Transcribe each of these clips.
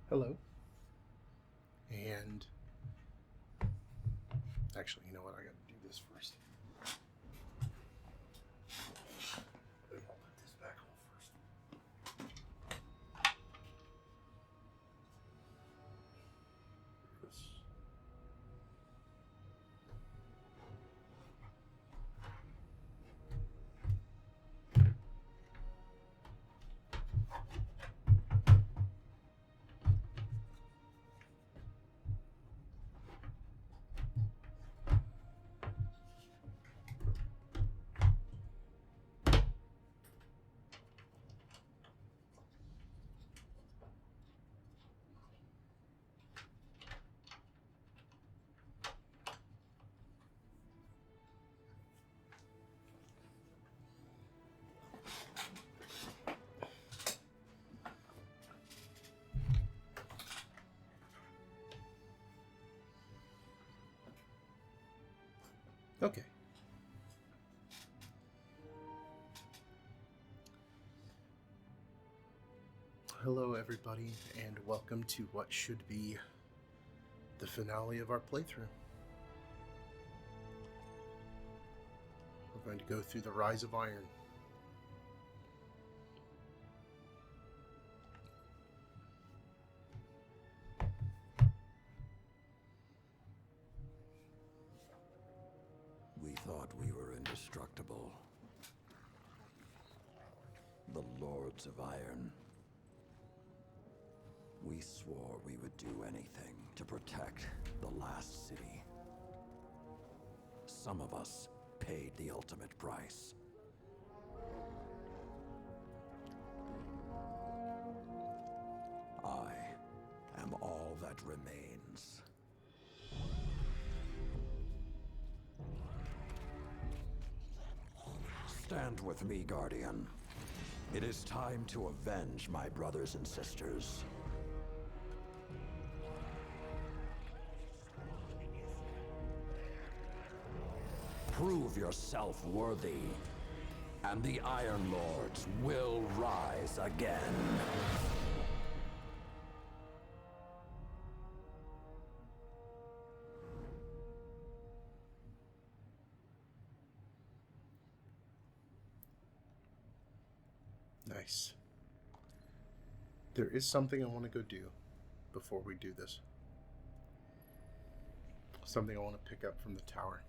Hello. And actually, you know what? I gotta do this first. Put this back on first. This. Okay. Hello, everybody, and welcome to what should be the finale of our playthrough. We're going to go through the Rise of Iron. We thought we were indestructible. The Lords of Iron. We swore we would do anything to protect the last city. Some of us paid the ultimate price. I am all that remains. Stand with me, Guardian. It is time to avenge my brothers and sisters. Prove yourself worthy, and the Iron Lords will rise again. Nice. There is something I want to go do before we do this. Something I want to pick up from the tower.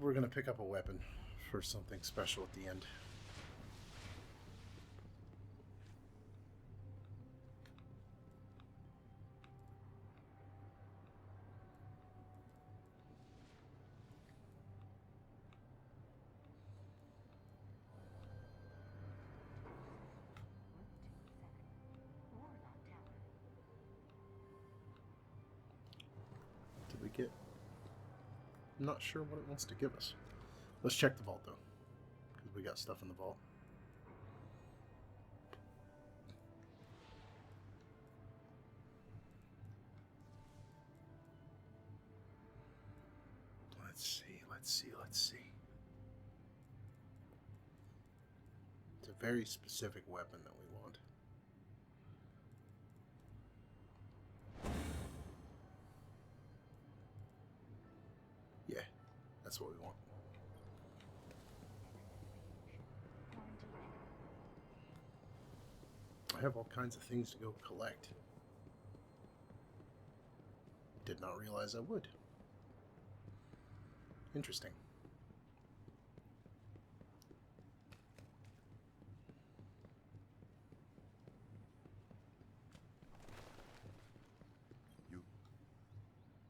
We're gonna pick up a weapon for something special at the end. Did we get? I'm not sure what it wants to give us. Let's check the vault though, because we got stuff in the vault. Let's see. It's a very specific weapon that we want. Yeah, that's what we want. I have all kinds of things to go collect. Did not realize I would. Interesting.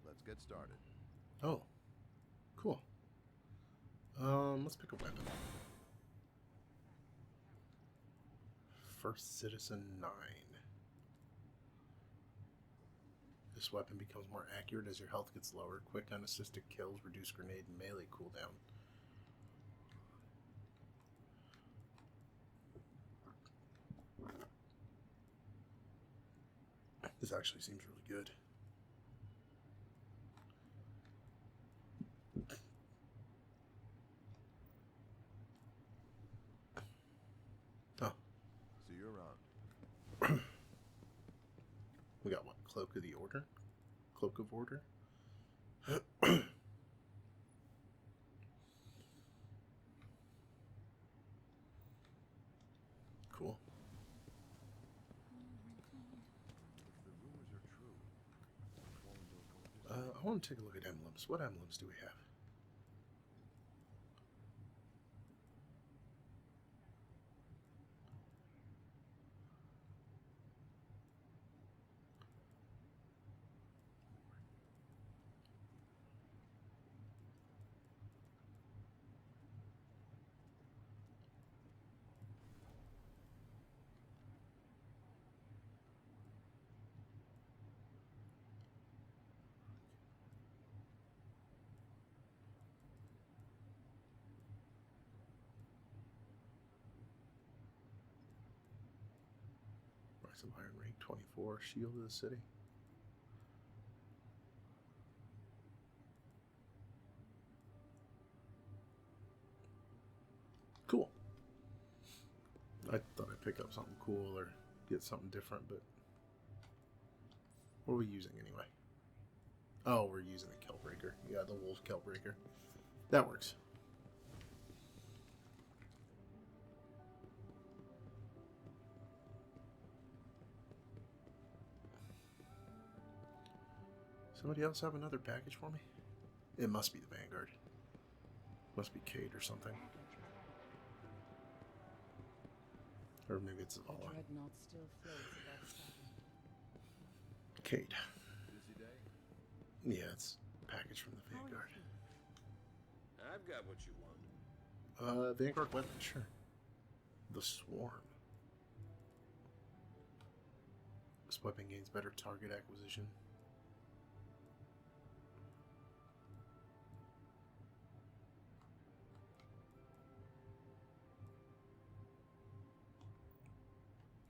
Let's get started. Oh, cool. Let's pick a weapon. First Citizen 9. This weapon becomes more accurate as your health gets lower. Quick unassisted kills, reduce grenade and melee cooldown. This actually seems really good. Oh. See you around. We got what? Cloak of the Order? Cloak of Order? Cool. If the rumors are true, I want to take a look at emblems. What emblems do we have? Rise of Iron rank 24, Shield of the City. Cool. I thought I'd pick up something cool or get something different, but what are we using anyway? Oh, we're using the Keltbreaker. Yeah, the Wolf Keltbreaker. That works. Somebody else have another package for me? It must be the Vanguard. Must be Cade or something. Or maybe it's Zavala. Dreadnought still floats above Saturn. Cade. busy day. Yeah, it's a package from the Vanguard. I've got what you want. Vanguard weapon, sure. The Swarm. This weapon gains better target acquisition.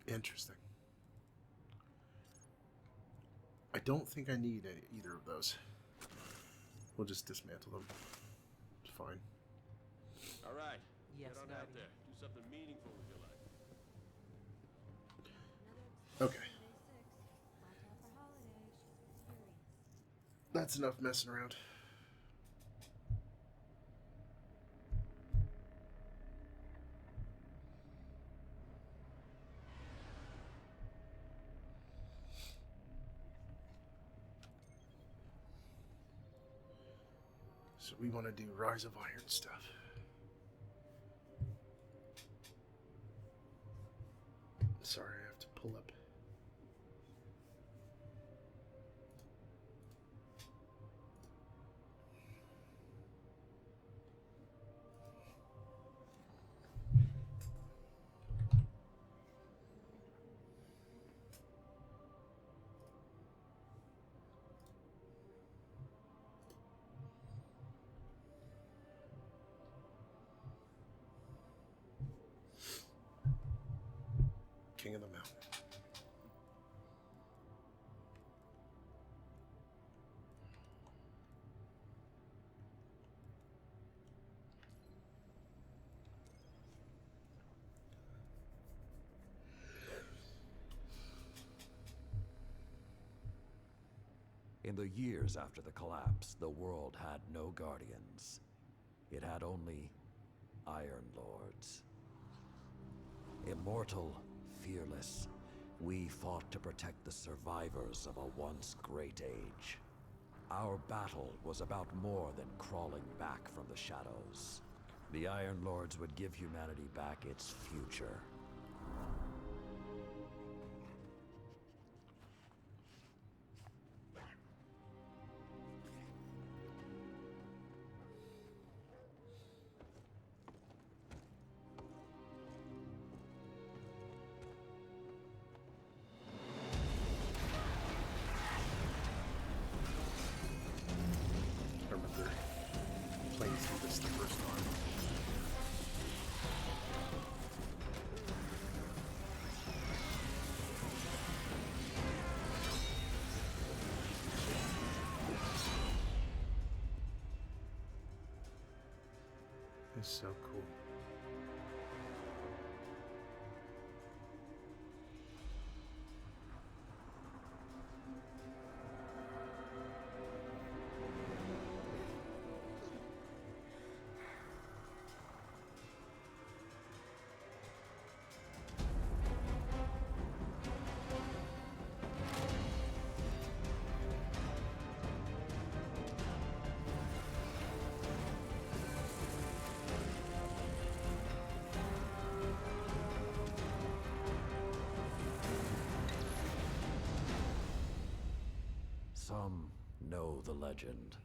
Interesting. I don't think I need either of those. We'll just dismantle them. It's fine. All right. Yes, Get on Guardian. out there. Do something meaningful with your life. Okay. That's enough messing around. So we want to do Rise of Iron stuff. Sorry, I have to pull up. King of the Mountain. In the years after the collapse, the world had no guardians. It had only Iron Lords. Immortal, fearless, we fought to protect the survivors of a once great age. Our battle was about more than crawling back from the shadows. The Iron Lords would give humanity back its future. is so cool. Some know the legend,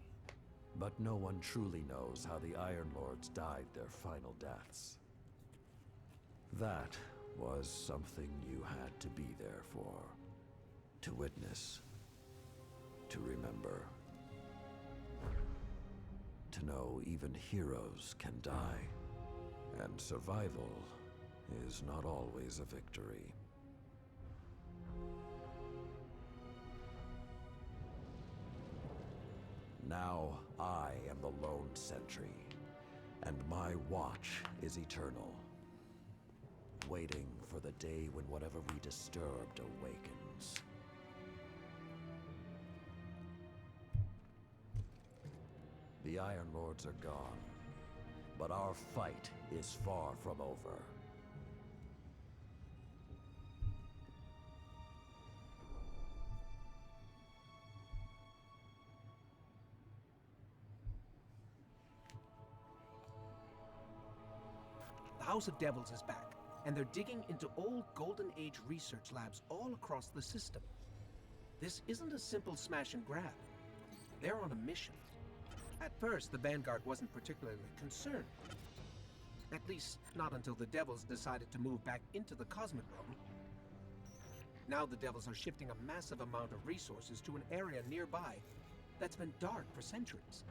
but no one truly knows how the Iron Lords died their final deaths. That was something you had to be there for, to witness, to remember, to know even heroes can die, and survival is not always a victory. Now I am the lone sentry, and my watch is eternal, waiting for the day when whatever we disturbed awakens. The Iron Lords are gone, but our fight is far from over. The House of Devils is back, and they're digging into old Golden Age research labs all across the system. This isn't a simple smash and grab. They're on a mission. At first, the Vanguard wasn't particularly concerned. At least, not until the Devils decided to move back into the Cosmodrome. Now the Devils are shifting a massive amount of resources to an area nearby that's been dark for centuries.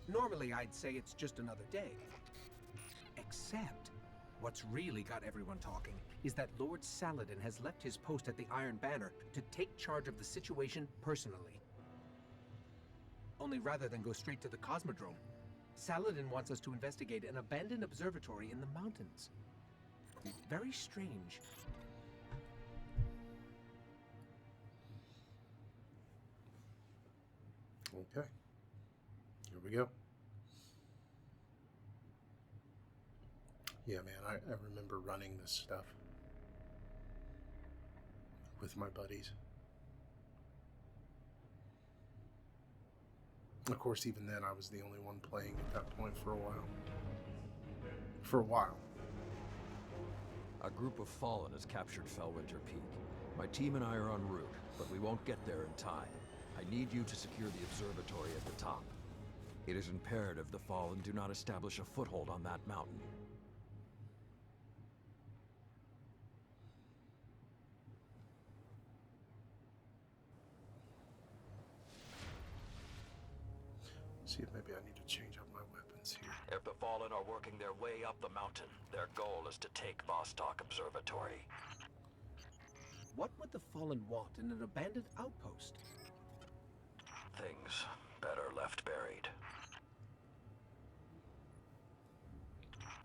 Normally, I'd say it's just another day. Except, what's really got everyone talking is that Lord Saladin has left his post at the Iron Banner to take charge of the situation personally. Only rather than go straight to the Cosmodrome, Saladin wants us to investigate an abandoned observatory in the mountains. Very strange. Okay. Here we go. Yeah, man, I remember running this stuff with my buddies. Of course, even then, I was the only one playing at that point for a while. A group of Fallen has captured Fellwinter Peak. My team and I are en route, but we won't get there in time. I need you to secure the observatory at the top. It is imperative the Fallen do not establish a foothold on that mountain. See if maybe I need to change up my weapons here. If the Fallen are working their way up the mountain, their goal is to take Vostok Observatory. What would the Fallen want in an abandoned outpost? Things better left buried.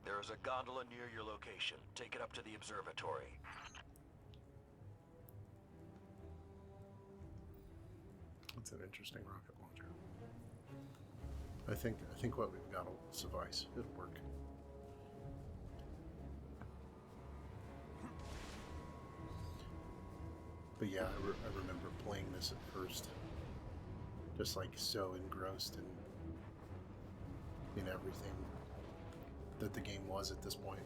There is a gondola near your location. Take it up to the observatory. That's an interesting rocket launcher. I think what we've got will suffice. It'll work. But yeah, I remember playing this at first, just like so engrossed in everything that the game was at this point.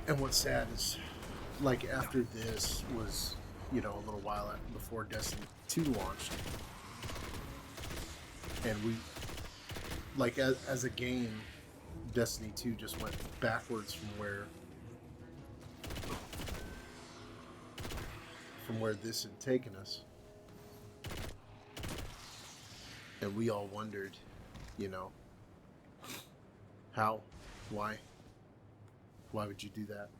And what's sad is, like, after this was, you know, a little while before Destiny 2 launched, and we, like, as a game, Destiny 2 just went backwards from where this had taken us. And we all wondered, you know, how, why would you do that?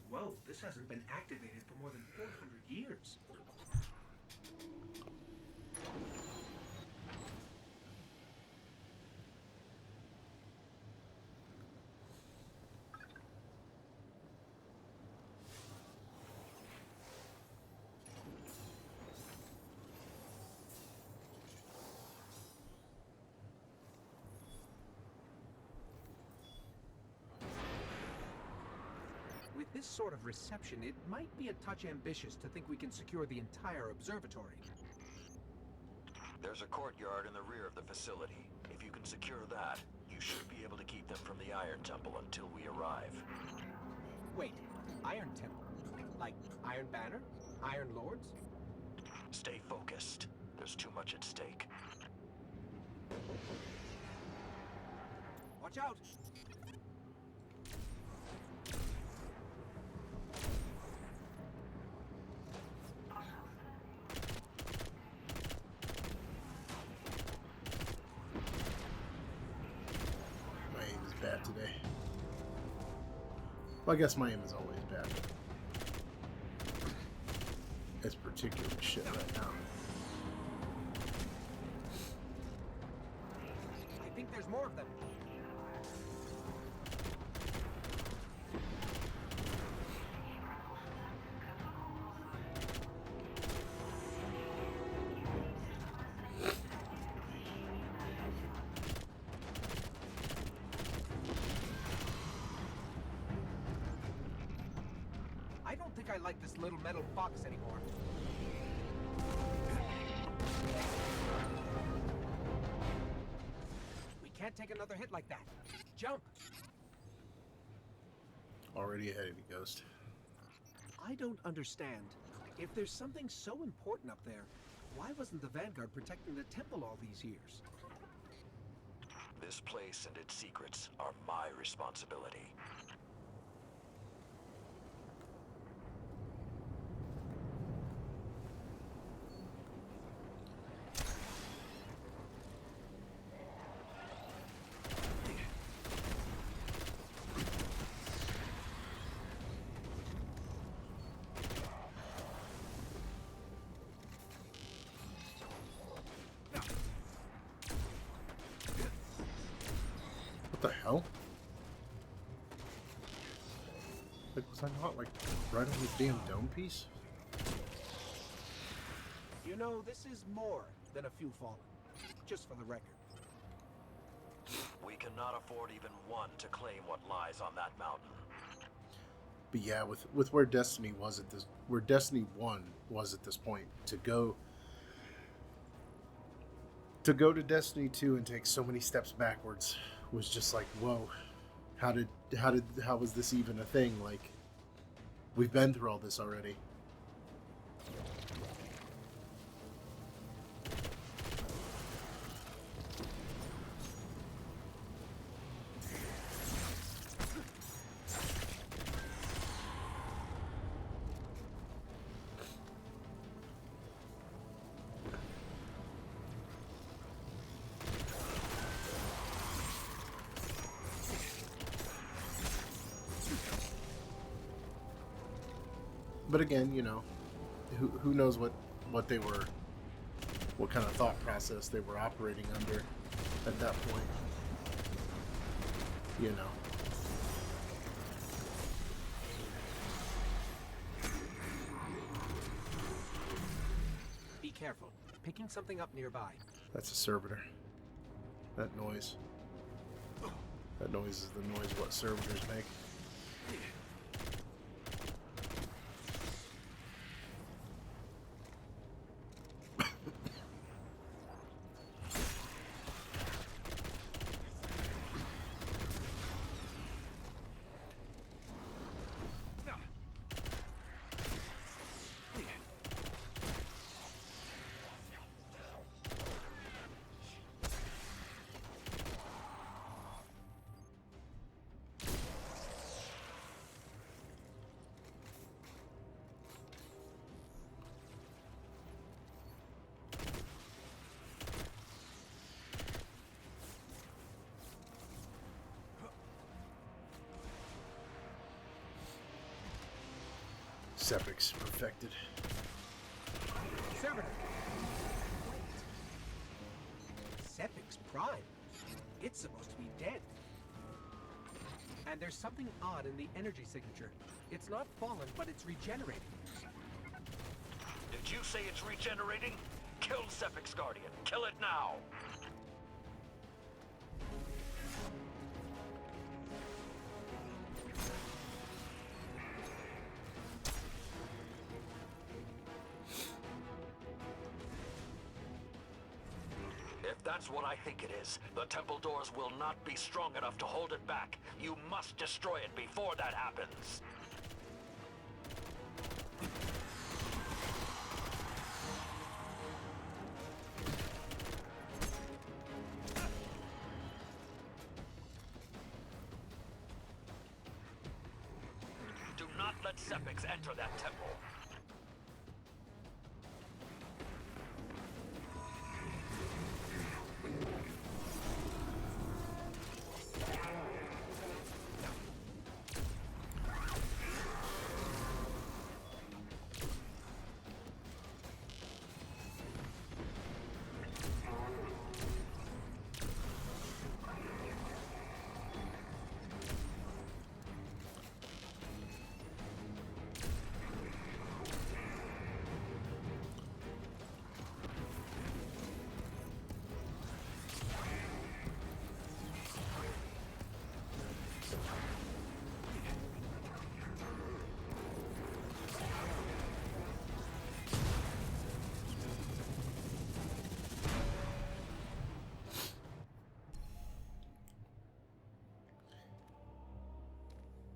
Whoa. know, this hasn't been activated for more than 400 years. With this sort of reception, it might be a touch ambitious to think we can secure the entire observatory. There's a courtyard in the rear of the facility. If you can secure that, you should be able to keep them from the Iron Temple until we arrive. Wait, Iron Temple? Like Iron Banner? Iron Lords? Stay focused. There's too much at stake. Watch out! My aim is bad today. Well, I guess my aim is always bad. It's particularly shit right now. I think there's more of them. I don't think I like this little metal box anymore. We can't take another hit like that. Jump! Already ahead of you, Ghost. I don't understand. If there's something so important up there, why wasn't the Vanguard protecting the temple all these years? This place and its secrets are my responsibility. What the hell? Like, was I not, like, right on this damn dome piece? You know, this is more than a few fallen. Just for the record. We cannot afford even one to claim what lies on that mountain. But yeah, with where Destiny was at this, where Destiny 1 was at this point, to go to Destiny 2 and take so many steps backwards was just like, whoa, how was this even a thing? Like, we've been through all this already. But again, you know, who knows what they were, what kind of thought process they were operating under at that point. You know. Be careful. Picking something up nearby. That's a servitor. That noise. That noise is the noise what servitors make. Sepic's perfected. Servitor. Wait. Sepic's prime. It's supposed to be dead. And there's something odd in the energy signature. It's not fallen, but it's regenerating. Did you say it's regenerating? Kill Sepic's Guardian. Kill it now. If that's what I think it is, the temple doors will not be strong enough to hold it back. You must destroy it before that happens. Do not let Sepix enter that temple.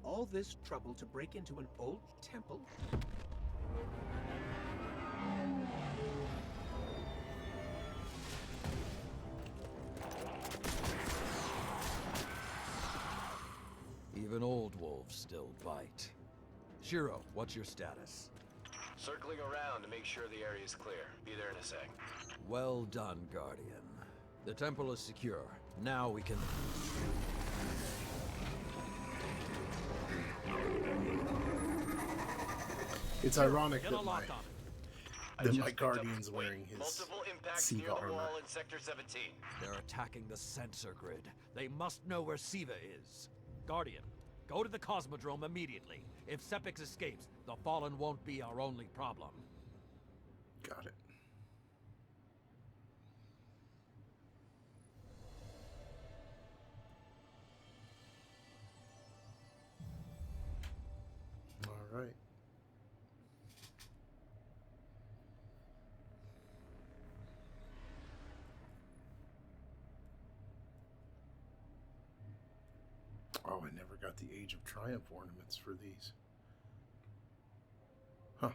All this trouble to break into an old temple? Even old wolves still bite. Shiro, what's your status? Circling around to make sure the area is clear. Be there in a sec. Well done, Guardian. The temple is secure. Now we can... It's ironic Get a that lock my, on it. that I my just picked up Guardian's point. wearing his Multiple impacts SIVA near the armor. wall in Sector 17. They're attacking the sensor grid. They must know where SIVA is. Guardian, go to the Cosmodrome immediately. If Sepix escapes, the Fallen won't be our only problem. Got it. All right. Oh, I never got the Age of Triumph ornaments for these. Huh.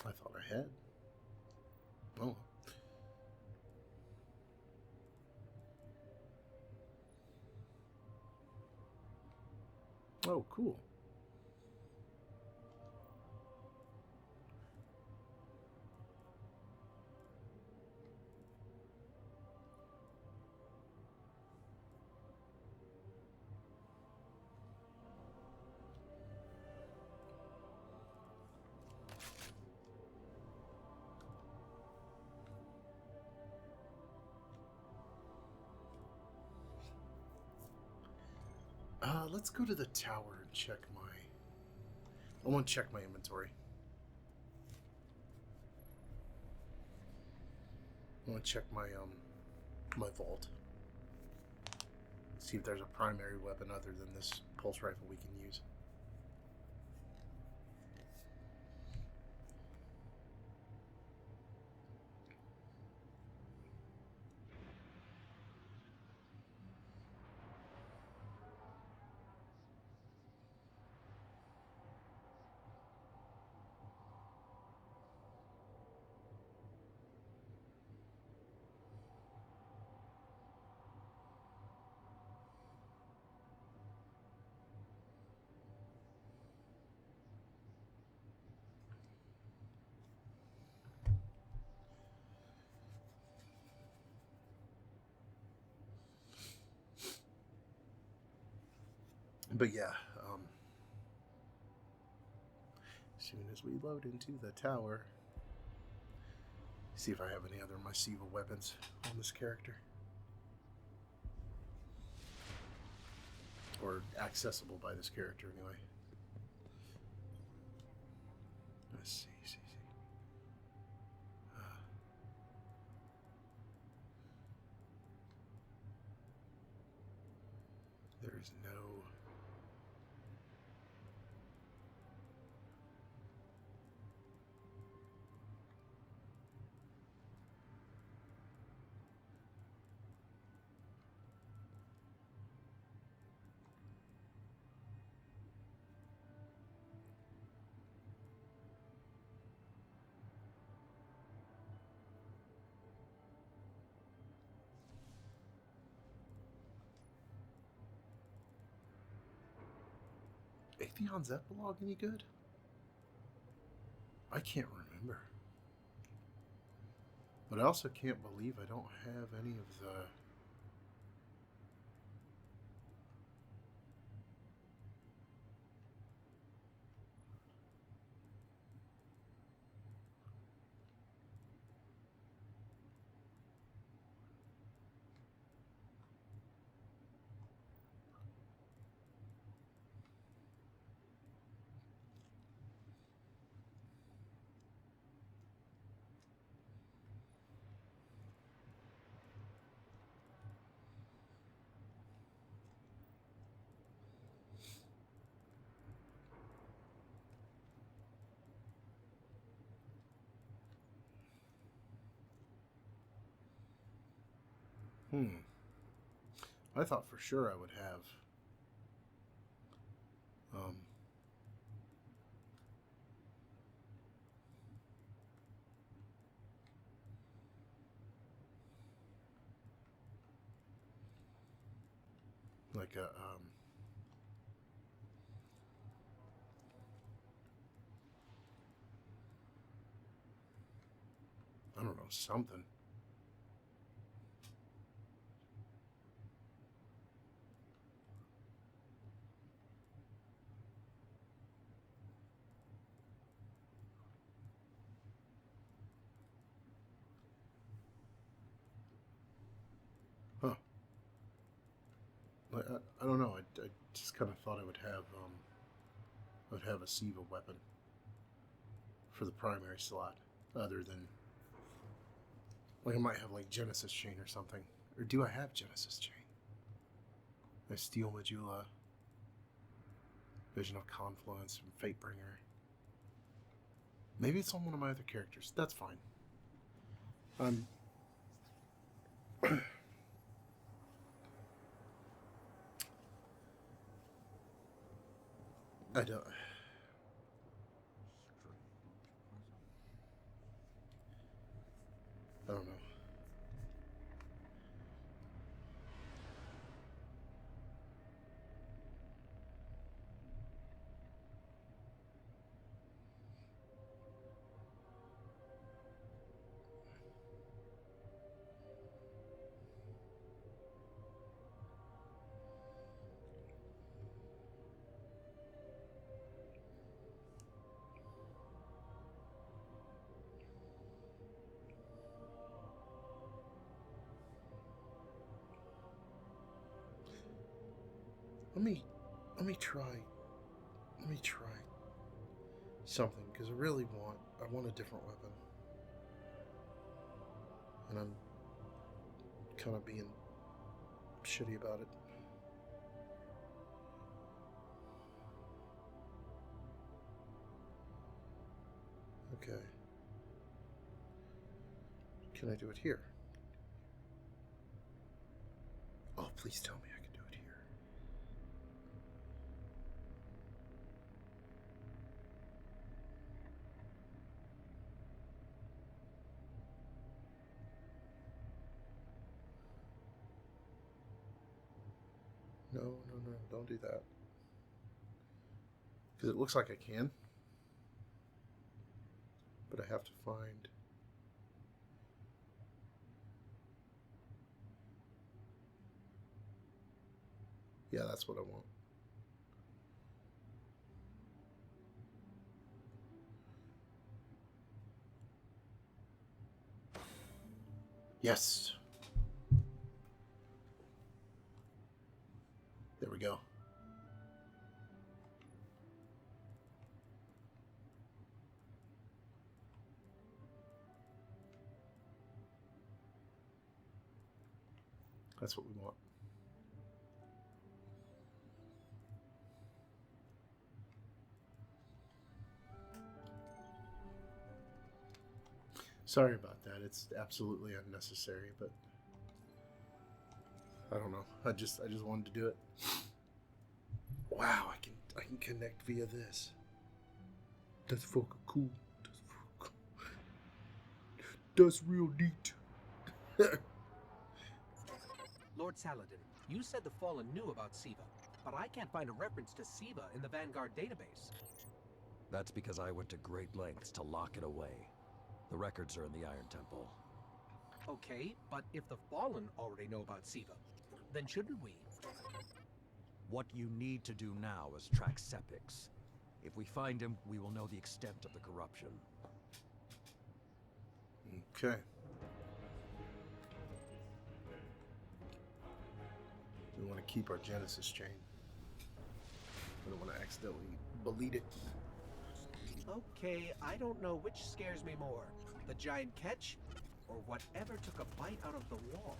I thought I had. Oh. Oh, cool. Let's go to the tower and check my... I want to check my inventory. I want to check my my vault. See if there's a primary weapon other than this pulse rifle we can use. But yeah, as soon as we load into the tower, see if I have any other my SIVA weapons on this character. Or accessible by this character, anyway. Let's see. There's no... Atheon's epilogue any good? I can't remember. But I also can't believe I don't have any of the... I thought for sure I would have like a I don't know, something. Huh. I don't know. I just kind of thought I would have a SIVA weapon for the primary slot, other than like I might have like Genesis Chain or something. Or do I have Genesis Chain? I Steel Medulla, Vision of Confluence, and Fatebringer. Maybe it's on one of my other characters. That's fine. I don't. I don't know. Let me try something, because I want a different weapon. And I'm kind of being shitty about it. Okay. Can I do it here? Oh, please tell me I can do it here. No, don't do that. Because it looks like I can. But I have to find... Yeah, that's what I want. Yes. There we go. That's what we want. Sorry about that. It's absolutely unnecessary, but I don't know. I just wanted to do it. Wow, I can connect via this. That's fucking cool. That's real neat. Lord Saladin, you said the Fallen knew about SIVA, but I can't find a reference to SIVA in the Vanguard database. That's because I went to great lengths to lock it away. The records are in the Iron Temple. Okay, but if the Fallen already know about SIVA, then shouldn't we? What you need to do now is track Sepix. If we find him, we will know the extent of the corruption. Okay. We want to keep our Genesis chain. We don't want to accidentally delete it. Okay, I don't know which scares me more, the giant catch, or whatever took a bite out of the wall.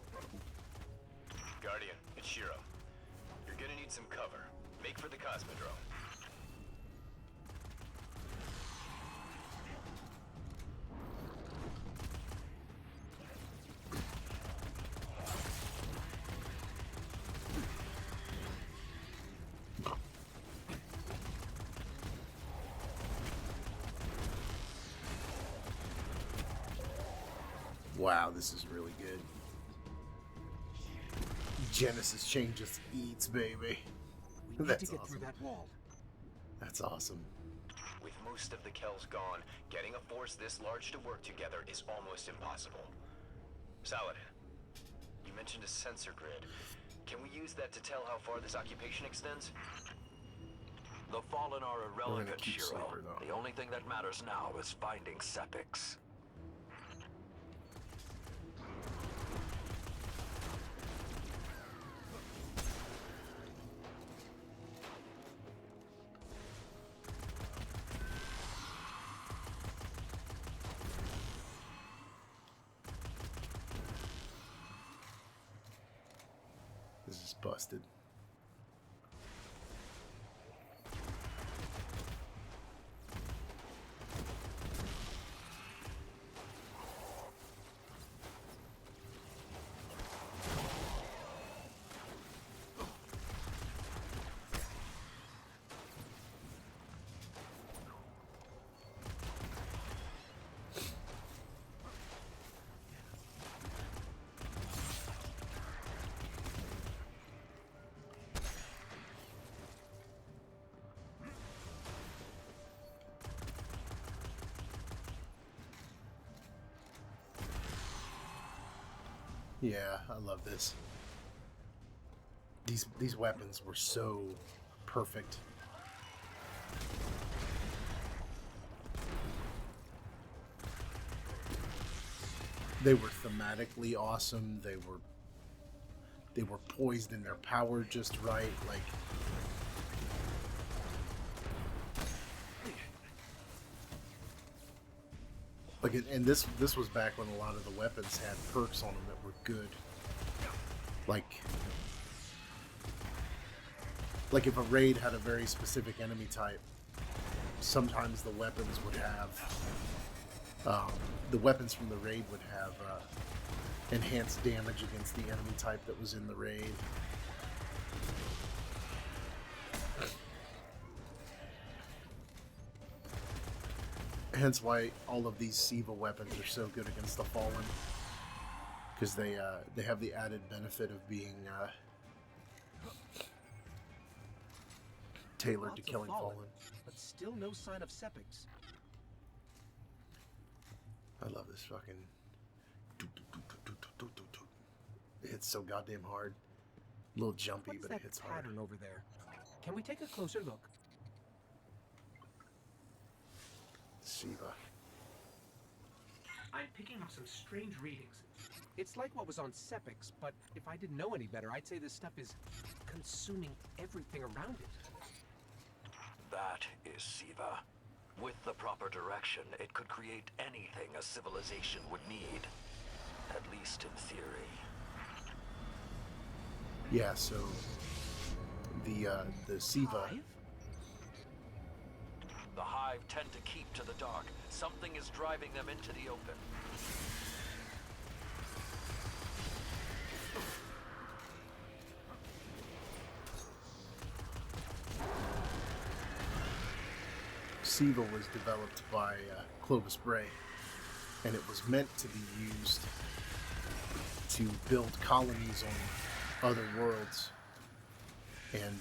Guardian, it's Shiro. You're gonna need some cover. Make for the Cosmodrome. Wow, this is really good. Genesis chain just eats, baby. We need That's to get awesome. through that wall. That's awesome. With most of the Kells gone, getting a force this large to work together is almost impossible. Saladin, you mentioned a sensor grid. Can we use that to tell how far this occupation extends? The Fallen are We're gonna irrelevant, keep Shiro. Sleeper, though. The only thing that matters now is finding Sepix. This is busted. Yeah, I love this. These weapons were so perfect. They were thematically awesome. They were poised in their power just right. And this was back when a lot of the weapons had perks on them that were good. Like if a raid had a very specific enemy type, sometimes the weapons would have the weapons from the raid would have enhanced damage against the enemy type that was in the raid. Hence why all of these SIVA weapons are so good against the Fallen, because they have the added benefit of being tailored to Lots of killing Fallen. but still no sign of Sepix. I love this fucking. It hits so goddamn hard. A little jumpy, What is but that it hits hard. pattern over there? Can we take a closer look? SIVA. I'm picking up some strange readings. It's like what was on Sepix, but if I didn't know any better, I'd say this stuff is consuming everything around it. That is SIVA. With the proper direction, it could create anything a civilization would need. At least in theory. Yeah, so the SIVA. Hive? The Hive tend to keep to the dark. Something is driving them into the open. SIVA was developed by Clovis Bray, and it was meant to be used to build colonies on other worlds and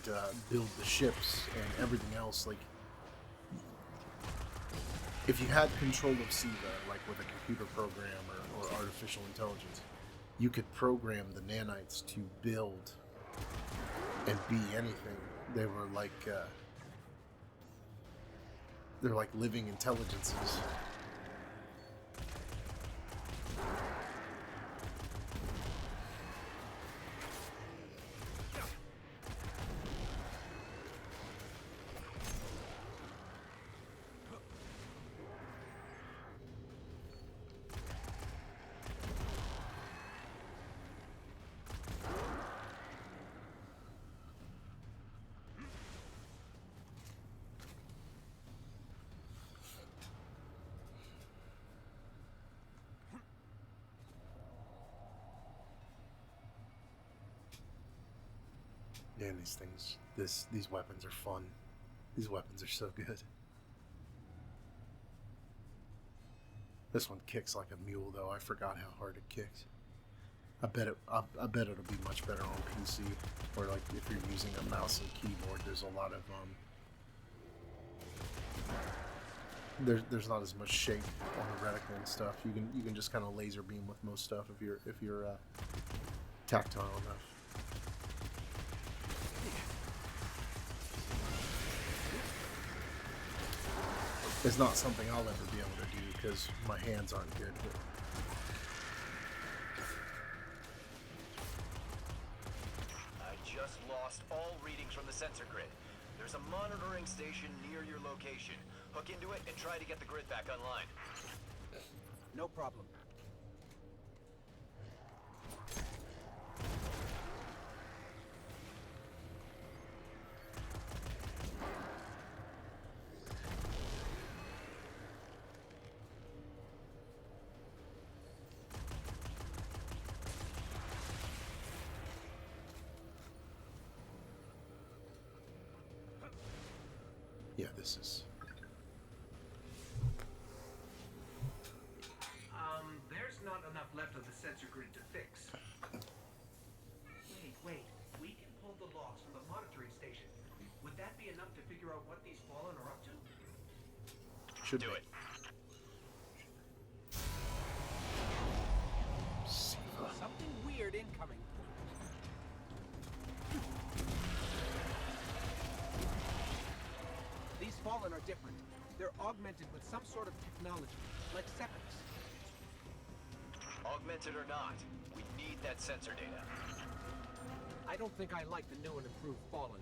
build the ships and everything else. Like, if you had control of SIVA, like with a computer program or artificial intelligence, you could program the nanites to build and be anything. They were like they're like living intelligences. Man, these things, these weapons are fun. These weapons are so good. This one kicks like a mule, though. I forgot how hard it kicks. I bet it'll be much better on PC, or like if you're using a mouse and keyboard. There's a lot of there's not as much shake on the reticle and stuff. You can just kind of laser beam with most stuff if you're tactile enough. It's not something I'll ever be able to do because my hands aren't good. But I just lost all readings from the sensor grid. There's a monitoring station near your location. Hook into it and try to get the grid back online. No problem. yeah, this is. There's not enough left of the sensor grid to fix. Wait. We can pull the logs from the monitoring station. Would that be enough to figure out what these Fallen are up to? Should Do be. it. Something weird incoming. These Fallen are different. They're augmented with some sort of technology, like Sepix. Augmented or not, we need that sensor data. I don't think I like the new and improved Fallen.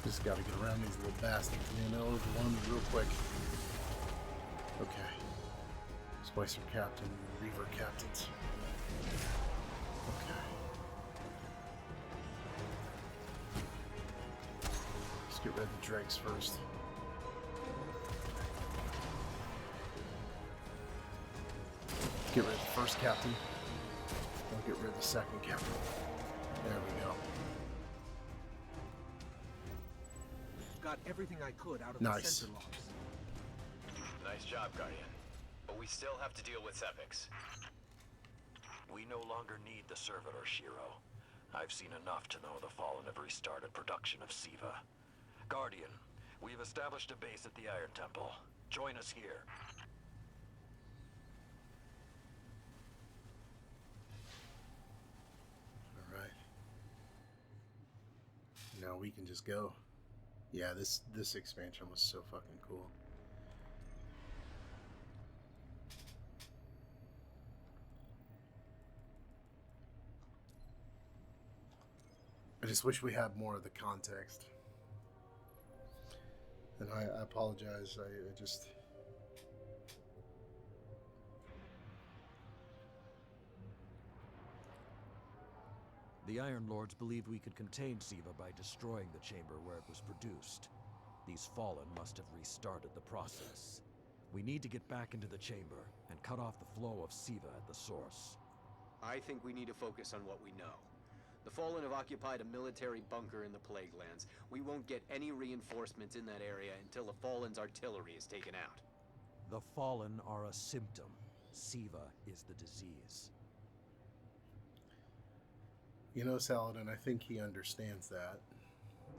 Just gotta get around these little bastards, man. Over one real quick. Okay. Splicer Captain, Reaver Captains. Okay. Let's get rid of the dregs first. Get rid of the first captain. We'll get rid of the second captain. There we go. Got everything I could out of Nice. the sensor logs. Nice job, Guardian. But we still have to deal with Sepics. We no longer need the servitor, Shiro. I've seen enough to know the Fallen have restarted production of SIVA. Guardian, we've established a base at the Iron Temple. Join us here. Alright. Now we can just go. Yeah, this expansion was so fucking cool. I just wish we had more of the context. And I apologize. I just... The Iron Lords believed we could contain SIVA by destroying the chamber where it was produced. These Fallen must have restarted the process. We need to get back into the chamber and cut off the flow of SIVA at the source. I think we need to focus on what we know. The Fallen have occupied a military bunker in the Plaguelands. We won't get any reinforcements in that area until the Fallen's artillery is taken out. The Fallen are a symptom. SIVA is the disease. You know, Saladin, I think he understands that.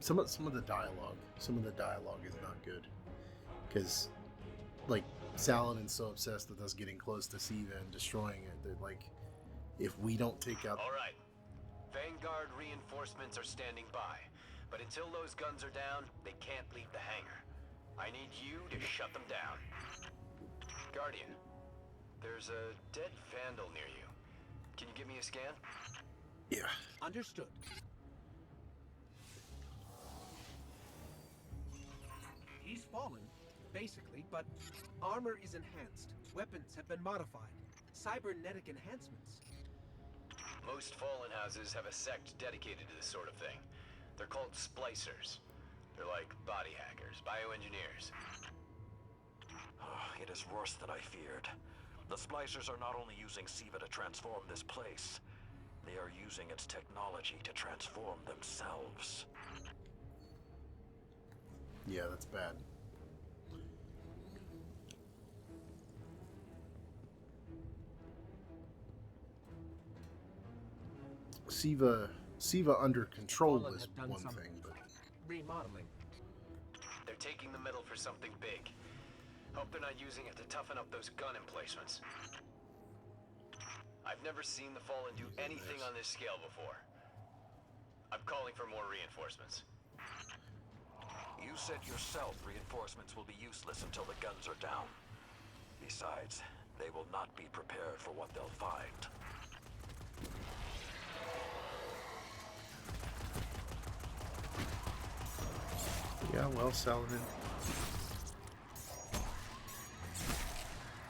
Some of the dialogue is not good. Because, like, Saladin's so obsessed with us getting close to SIVA and destroying it that, like, if we don't take out... All right. Vanguard reinforcements are standing by. But until those guns are down, they can't leave the hangar. I need you to shut them down. Guardian, there's a dead Vandal near you. Can you give me a scan? Yeah. Understood. He's fallen, basically, but armor is enhanced. Weapons have been modified. Cybernetic enhancements. Most Fallen houses have a sect dedicated to this sort of thing. They're called Splicers. They're like body hackers, bioengineers. It is worse than I feared. The Splicers are not only using SIVA to transform this place, they are using its technology to transform themselves. Yeah, that's bad. SIVA under control Fallen was have done one some thing, but remodeling. They're taking the metal for something big. Hope they're not using it to toughen up those gun emplacements. I've never seen the Fallen do anything on this scale before. I'm calling for more reinforcements. You said yourself reinforcements will be useless until the guns are down. Besides, they will not be prepared for what they'll find. yeah, well, Saladin.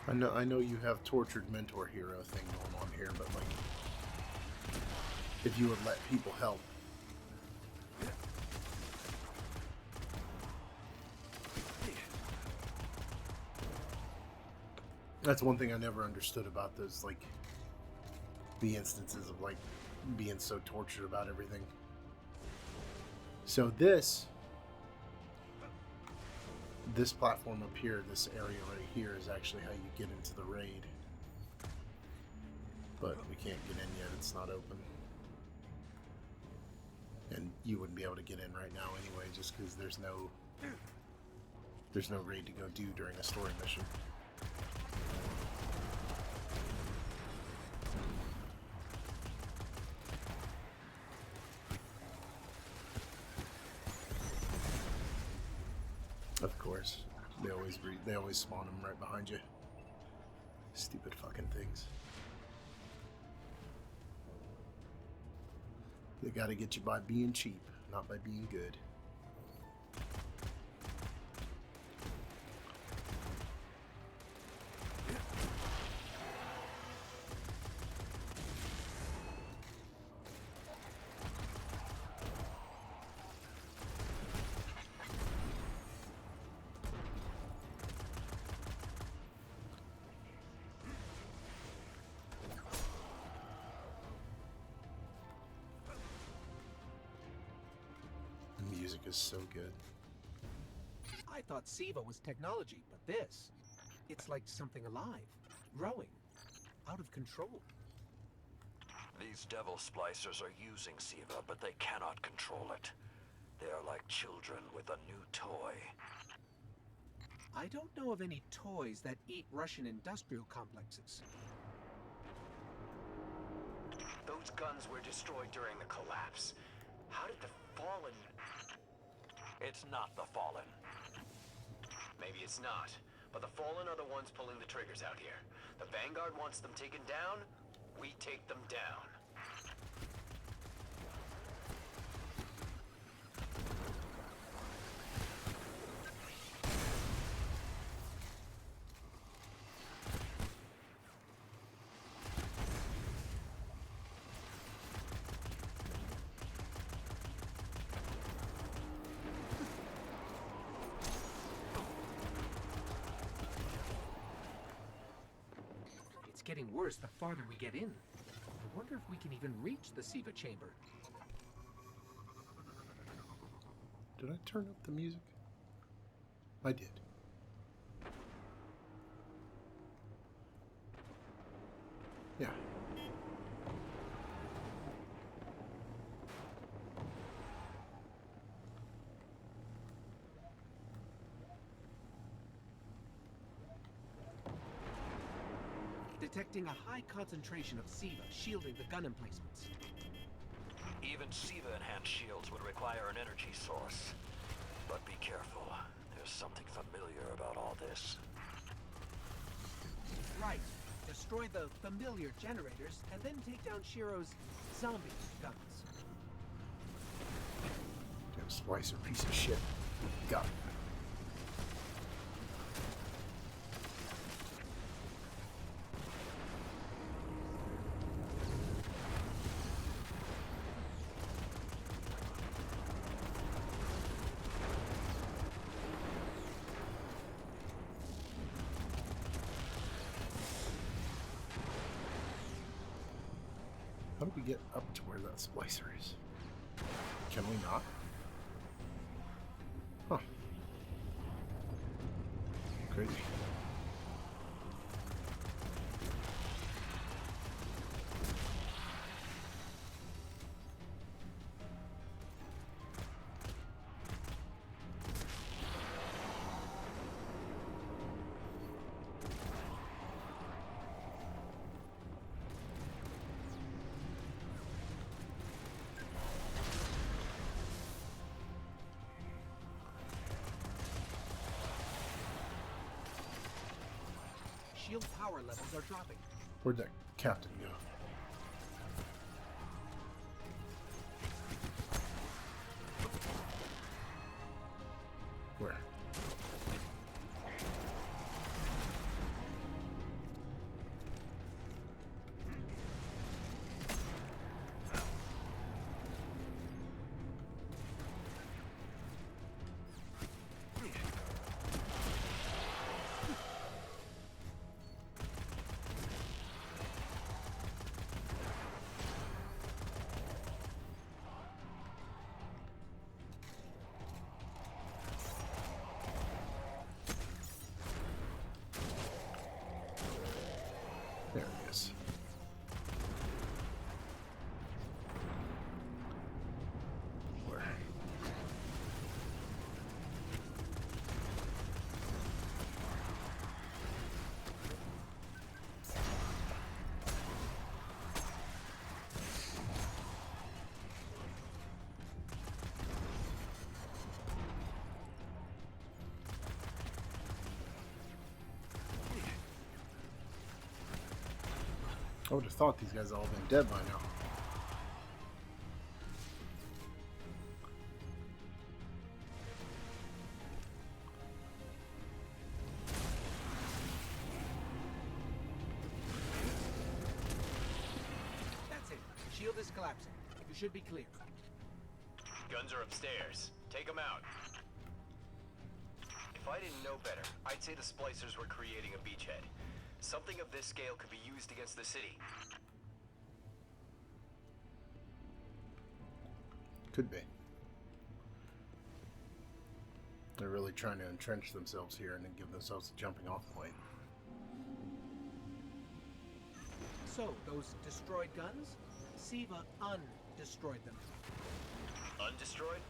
I know you have tortured mentor hero thing going on here, but like, if you would let people help. That's one thing I never understood about those, like, the instances of, like, being so tortured about everything. So this platform up here, this area right here, is actually how you get into the raid. But we can't get in yet, it's not open. And you wouldn't be able to get in right now anyway, just because there's no raid to go do during a story mission. Of course, they always spawn them right behind you. Stupid fucking things. They gotta get you by being cheap, not by being good. music is so good. I thought SIVA was technology, but this, it's like something alive, growing, out of control. These devil splicers are using SIVA, but they cannot control it. They are like children with a new toy. I don't know of any toys that eat Russian industrial complexes. Those guns were destroyed during the collapse. How did the Fallen... It's not the Fallen. Maybe it's not, but the Fallen are the ones pulling the triggers out here. The Vanguard wants them taken down, we take them down. It's getting worse the farther we get in. I wonder if we can even reach the SIVA chamber. Did I turn up the music? I did. Yeah. Detecting a high concentration of SIVA shielding the gun emplacements. Even SIVA-enhanced shields would require an energy source. But be careful. There's something familiar about all this. Right. Destroy the familiar generators and then take down Shiro's zombie guns. Damn Splicer, piece of shit. Got it. How do we get up to where that splicer is? Can we not? Huh. Crazy. Shield power levels are dropping. Where'd that captain go? Where? There it is. Where? I would have thought these guys all been dead by now. That's it. Shield is collapsing. You should be clear. Guns are upstairs. Take them out. If I didn't know better, I'd say the Splicers were creating a beachhead. Something of this scale could be used against the city. Could be. They're really trying to entrench themselves here and then give themselves a jumping off point. So, those destroyed guns? SIVA undestroyed them. Undestroyed?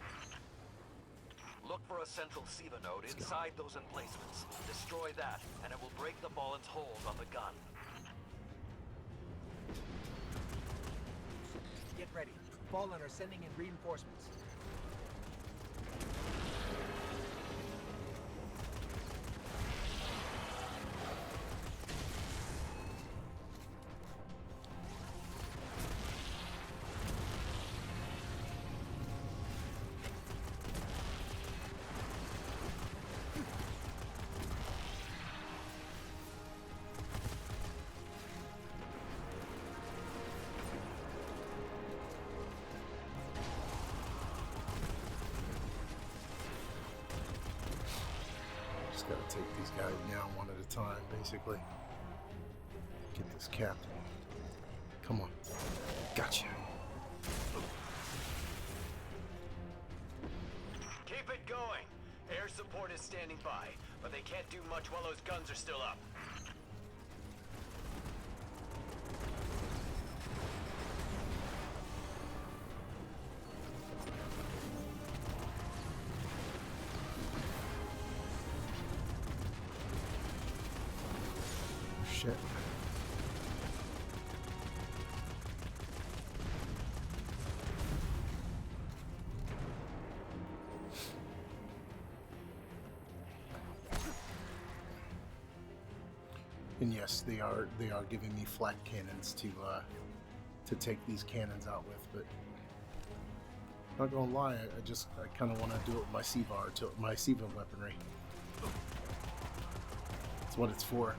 Look for a central SIVA node inside those emplacements. Destroy that, and it will break the Fallen's hold on the gun. Get ready. Fallen are sending in reinforcements. Just gotta take these guys down one at a time, basically. Get this captain. Come on. Gotcha. Keep it going. Air support is standing by, but they can't do much while those guns are still up. Shit. And yes, they are giving me flat cannons to take these cannons out with, but not gonna lie, I kind of want to do it with my SIVA weaponry. That's what it's for.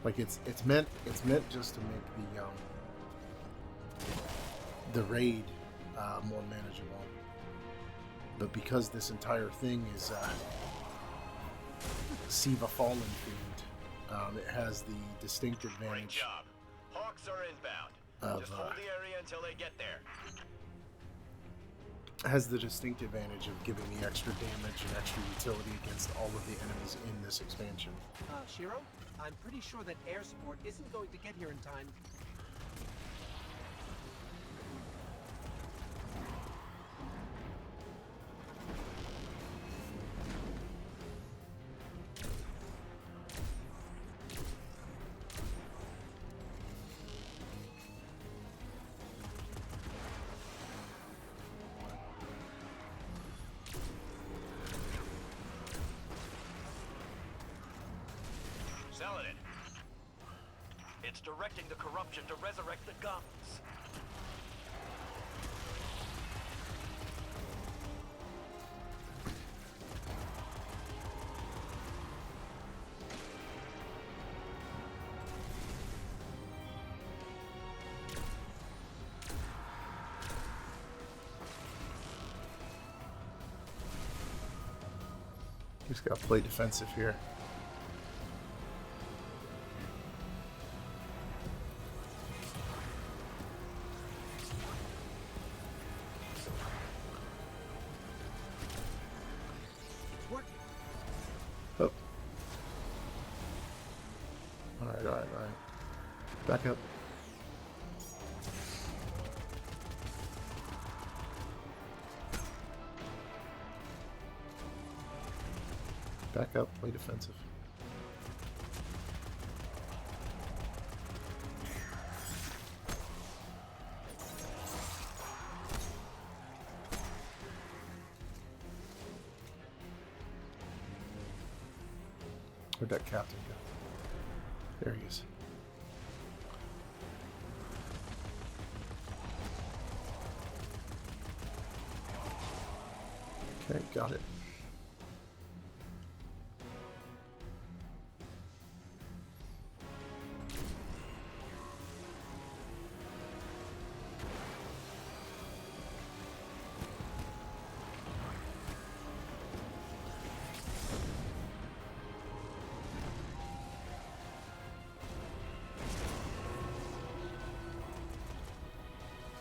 Like it's meant just to make the raid more manageable. But because this entire thing is SIVA Fallen themed, it has the distinct Great advantage job. Hawks are inbound. Just hold the area until they get there. of giving me extra damage and extra utility against all of the enemies in this expansion. Shiro, I'm pretty sure that air support isn't going to get here in time. Saladin. It's directing the corruption to resurrect the guns. Just gotta play defensive here. It's working. Oh. Alright. Back up. Back up, play defensive. Where'd that captain go? There he is. Okay, got it.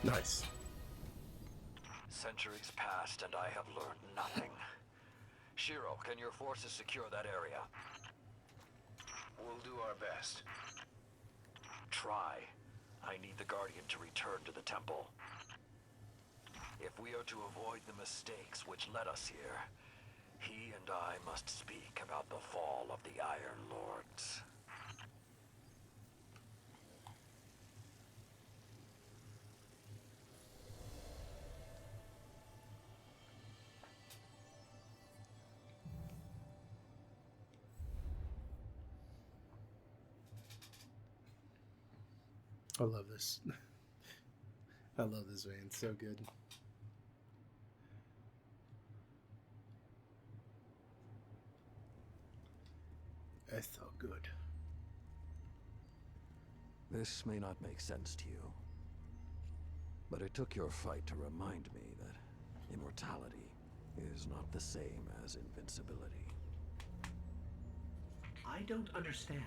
Nice. Centuries passed and I have learned nothing. Shiro, can your forces secure that area? We'll do our best. Try. I need the Guardian to return to the temple. If we are to avoid the mistakes which led us here, he and I must speak about the fall of the Iron Lords. I love this. I love this man. So good. That's so good. This may not make sense to you, but it took your fight to remind me that immortality is not the same as invincibility. I don't understand.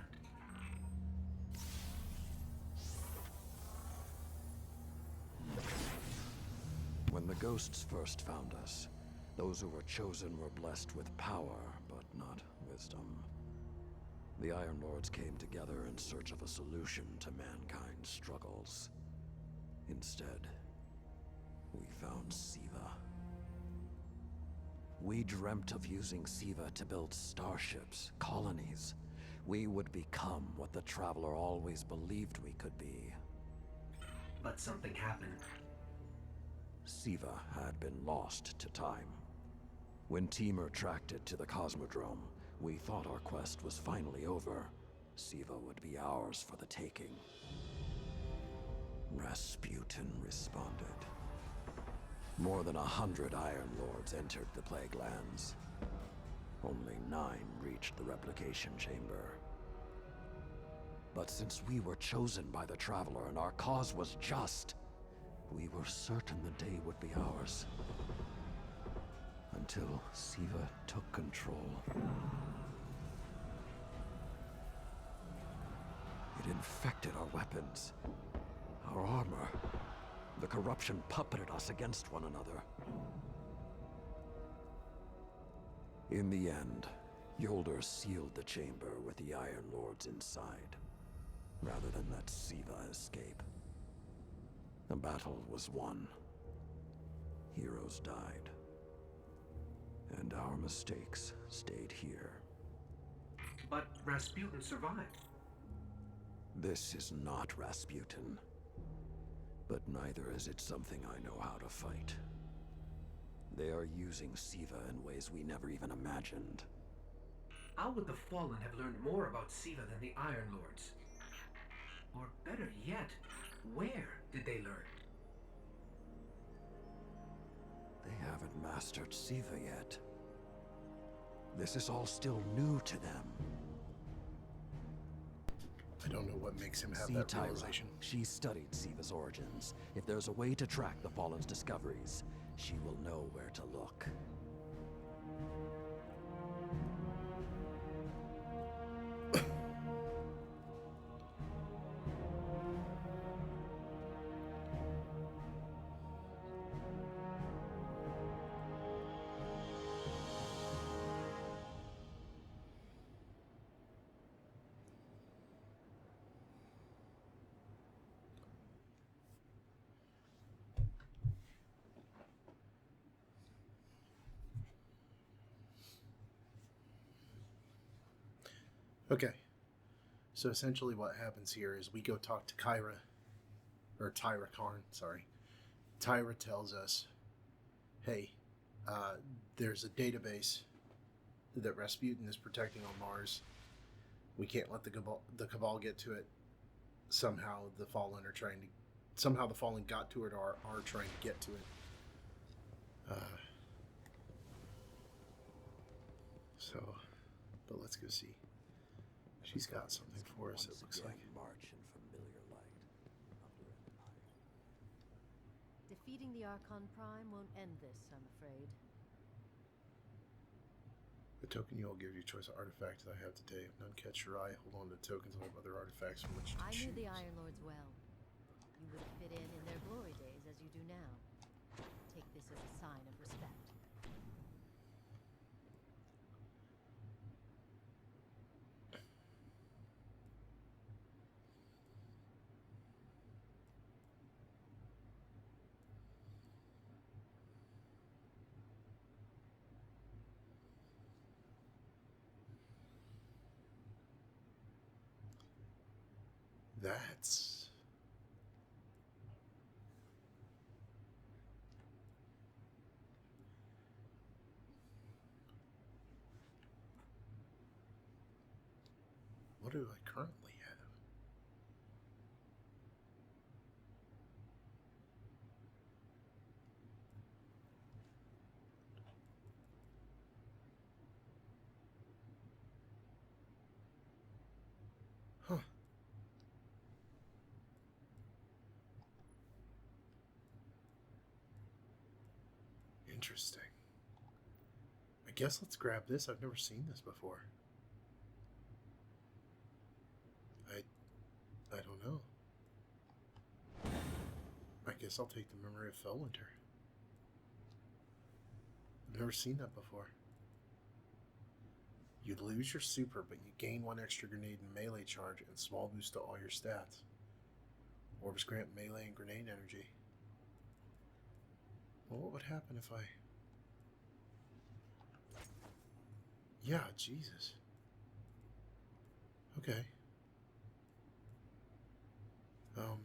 When the ghosts first found us, those who were chosen were blessed with power, but not wisdom. The Iron Lords came together in search of a solution to mankind's struggles. Instead, we found SIVA. We dreamt of using SIVA to build starships, colonies. We would become what the Traveler always believed we could be. But something happened. SIVA had been lost to time. When Temur tracked it to the Cosmodrome, we thought our quest was finally over. SIVA would be ours for the taking. Rasputin responded. More than 100 Iron Lords entered the Plaguelands. Only 9 reached the replication chamber. But since we were chosen by the Traveler and our cause was just, we were certain the day would be ours. Until SIVA took control. It infected our weapons, our armor. The corruption puppeted us against one another. In the end, Yolder sealed the chamber with the Iron Lords inside, rather than let SIVA escape. The battle was won. Heroes died. And our mistakes stayed here. But Rasputin survived. This is not Rasputin. But neither is it something I know how to fight. They are using SIVA in ways we never even imagined. How would the Fallen have learned more about SIVA than the Iron Lords? Or better yet, where did they learn? They haven't mastered SIVA yet. This is all still new to them. I don't know what makes him have See that Tyra. realization. She studied SIVA's origins. If there's a way to track the Fallen's discoveries, she will know where to look. Okay. So essentially what happens here is we go talk to Kyra, or Tyra Karn, sorry. Tyra tells us, hey, there's a database that Rasputin is protecting on Mars. We can't let the Cabal get to it. Somehow the Fallen got to it or are trying to get to it. But let's go see. She's got something for us, it looks like. March in familiar light. Defeating the Archon Prime won't end this, I'm afraid. The token you will give your choice of artifact that I have today. If none catch your eye, hold on to tokens and have other artifacts from which to I choose. knew the Iron Lords well. You would fit in their glory days as you do now. take this as a sign of respect. That's... What do I currently have? Huh. Interesting. I guess let's grab this. I've never seen this before. I don't know. I guess I'll take the memory of Fellwinter. I've never seen that before. You lose your super, but you gain 1 extra grenade and melee charge and small boost to all your stats. Orbs grant melee and grenade energy. Well, what would happen if I... Yeah, Jesus. Okay. Oh.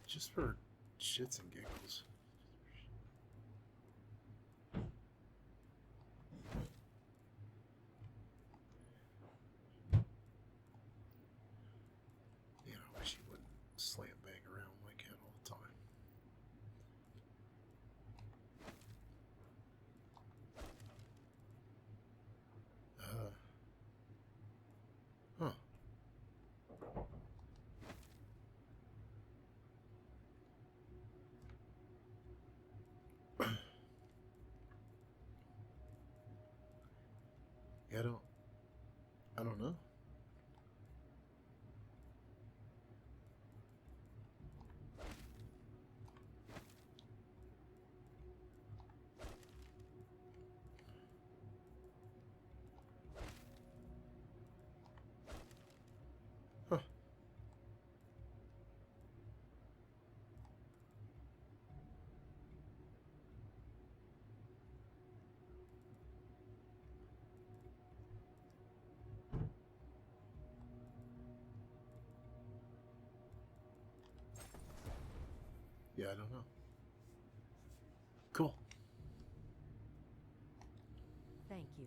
Just for shits and giggles. Yeah, I wish he wouldn't slam bang around like that all the time. Huh. Yeah, I don't know. Huh. Yeah, I don't know. Cool. Thank you.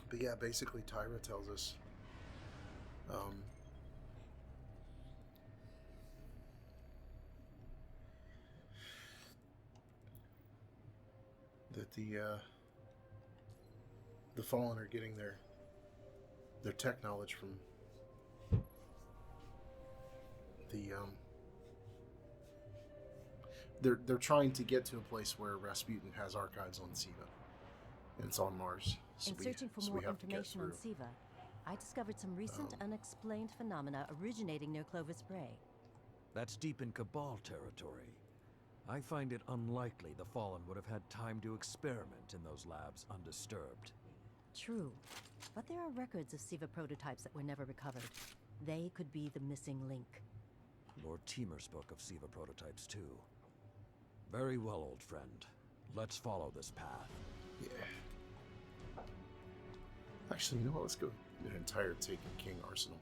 But yeah, basically Tyra tells us that the Fallen are getting their tech knowledge from the they're trying to get to a place where Rasputin has archives on SIVA, and it's on Mars. So In searching for more information on SIVA, I discovered some recent unexplained phenomena originating near Clovis Bray. That's deep in Cabal territory. I find it unlikely the Fallen would have had time to experiment in those labs undisturbed. True, but there are records of SIVA prototypes that were never recovered. They could be the missing link. Lord Teemer spoke of SIVA prototypes too. Very well, old friend. Let's follow this path. Yeah. Actually, you know what? Let's go an entire Taken King arsenal.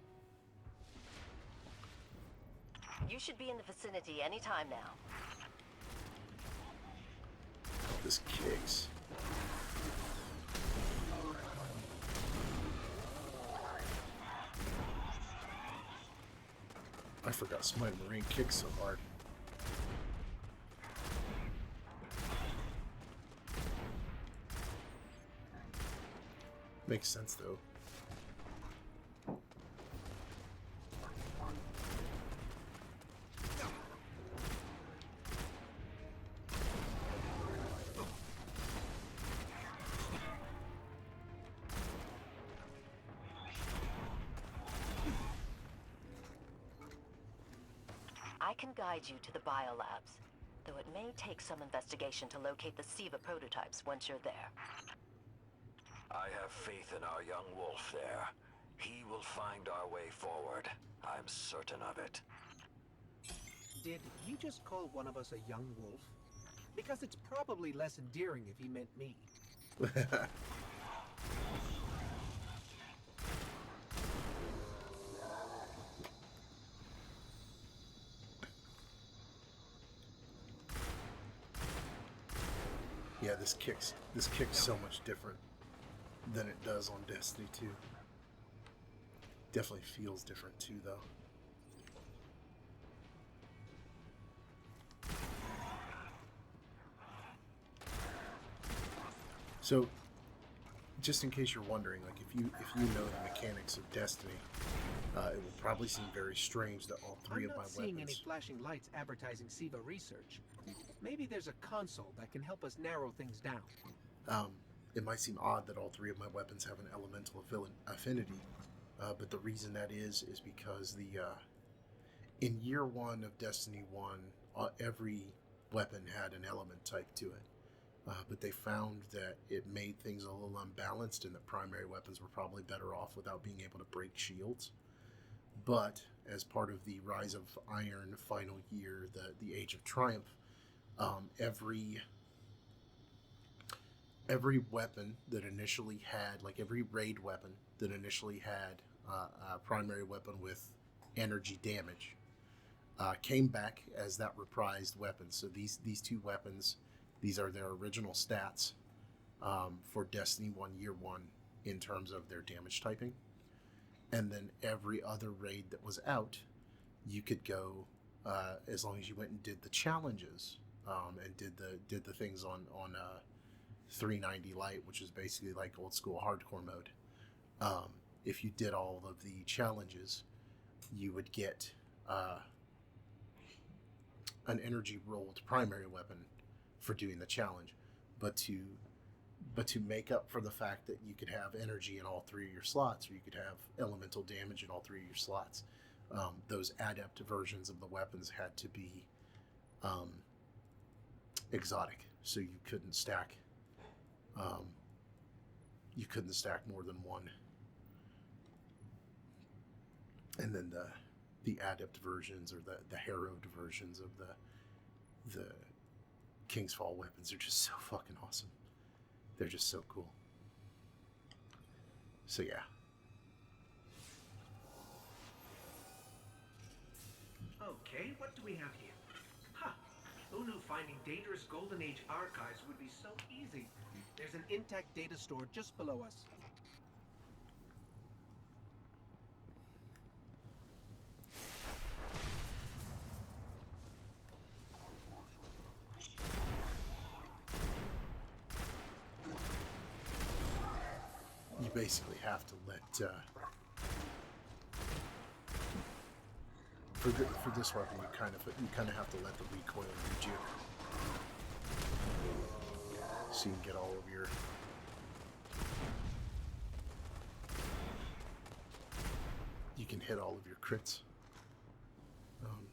You should be in the vicinity any time now. This kicks. I forgot Smite Marine kicks so hard. Makes sense though. can guide you to the biolabs, though it may take some investigation to locate the SIVA prototypes once you're there. I have faith in our young wolf there. He will find our way forward. I'm certain of it. Did he just call one of us a young wolf? Because it's probably less endearing if he meant me. Yeah, this kicks so much different than it does on Destiny 2. Definitely feels different too, though. So, just in case you're wondering, like if you know the mechanics of Destiny, it will probably seem very strange that all three of my I'm not seeing any weapons. flashing lights advertising SIVA research. Maybe there's a console that can help us narrow things down. It might seem odd that all three of my weapons have an elemental affinity, but the reason that is because in year one of Destiny 1, every weapon had an element type to it. But they found that it made things a little unbalanced and that primary weapons were probably better off without being able to break shields. But as part of the Rise of Iron final year, the Age of Triumph, every weapon that initially had, like every raid weapon that initially had a primary weapon with energy damage, came back as that reprised weapon. So these two weapons, these are their original stats for Destiny 1 Year 1 in terms of their damage typing. And then every other raid that was out, you could go, as long as you went and did the challenges and did the things on 390 Lite, which is basically like old school hardcore mode. If you did all of the challenges, you would get an energy rolled primary weapon for doing the challenge. But to make up for the fact that you could have energy in all three of your slots, or you could have elemental damage in all three of your slots, those adept versions of the weapons had to be exotic. So you couldn't stack more than one. And then the adept versions, or the harrowed versions of the King's Fall weapons are just so fucking awesome. They're just so cool. So yeah. Okay, what do we have here? Huh. Who knew finding dangerous Golden Age archives would be so easy? There's an intact data store just below us. You basically have to let for this weapon you kind of have to let the recoil read you, so you can get all of your hit all of your crits.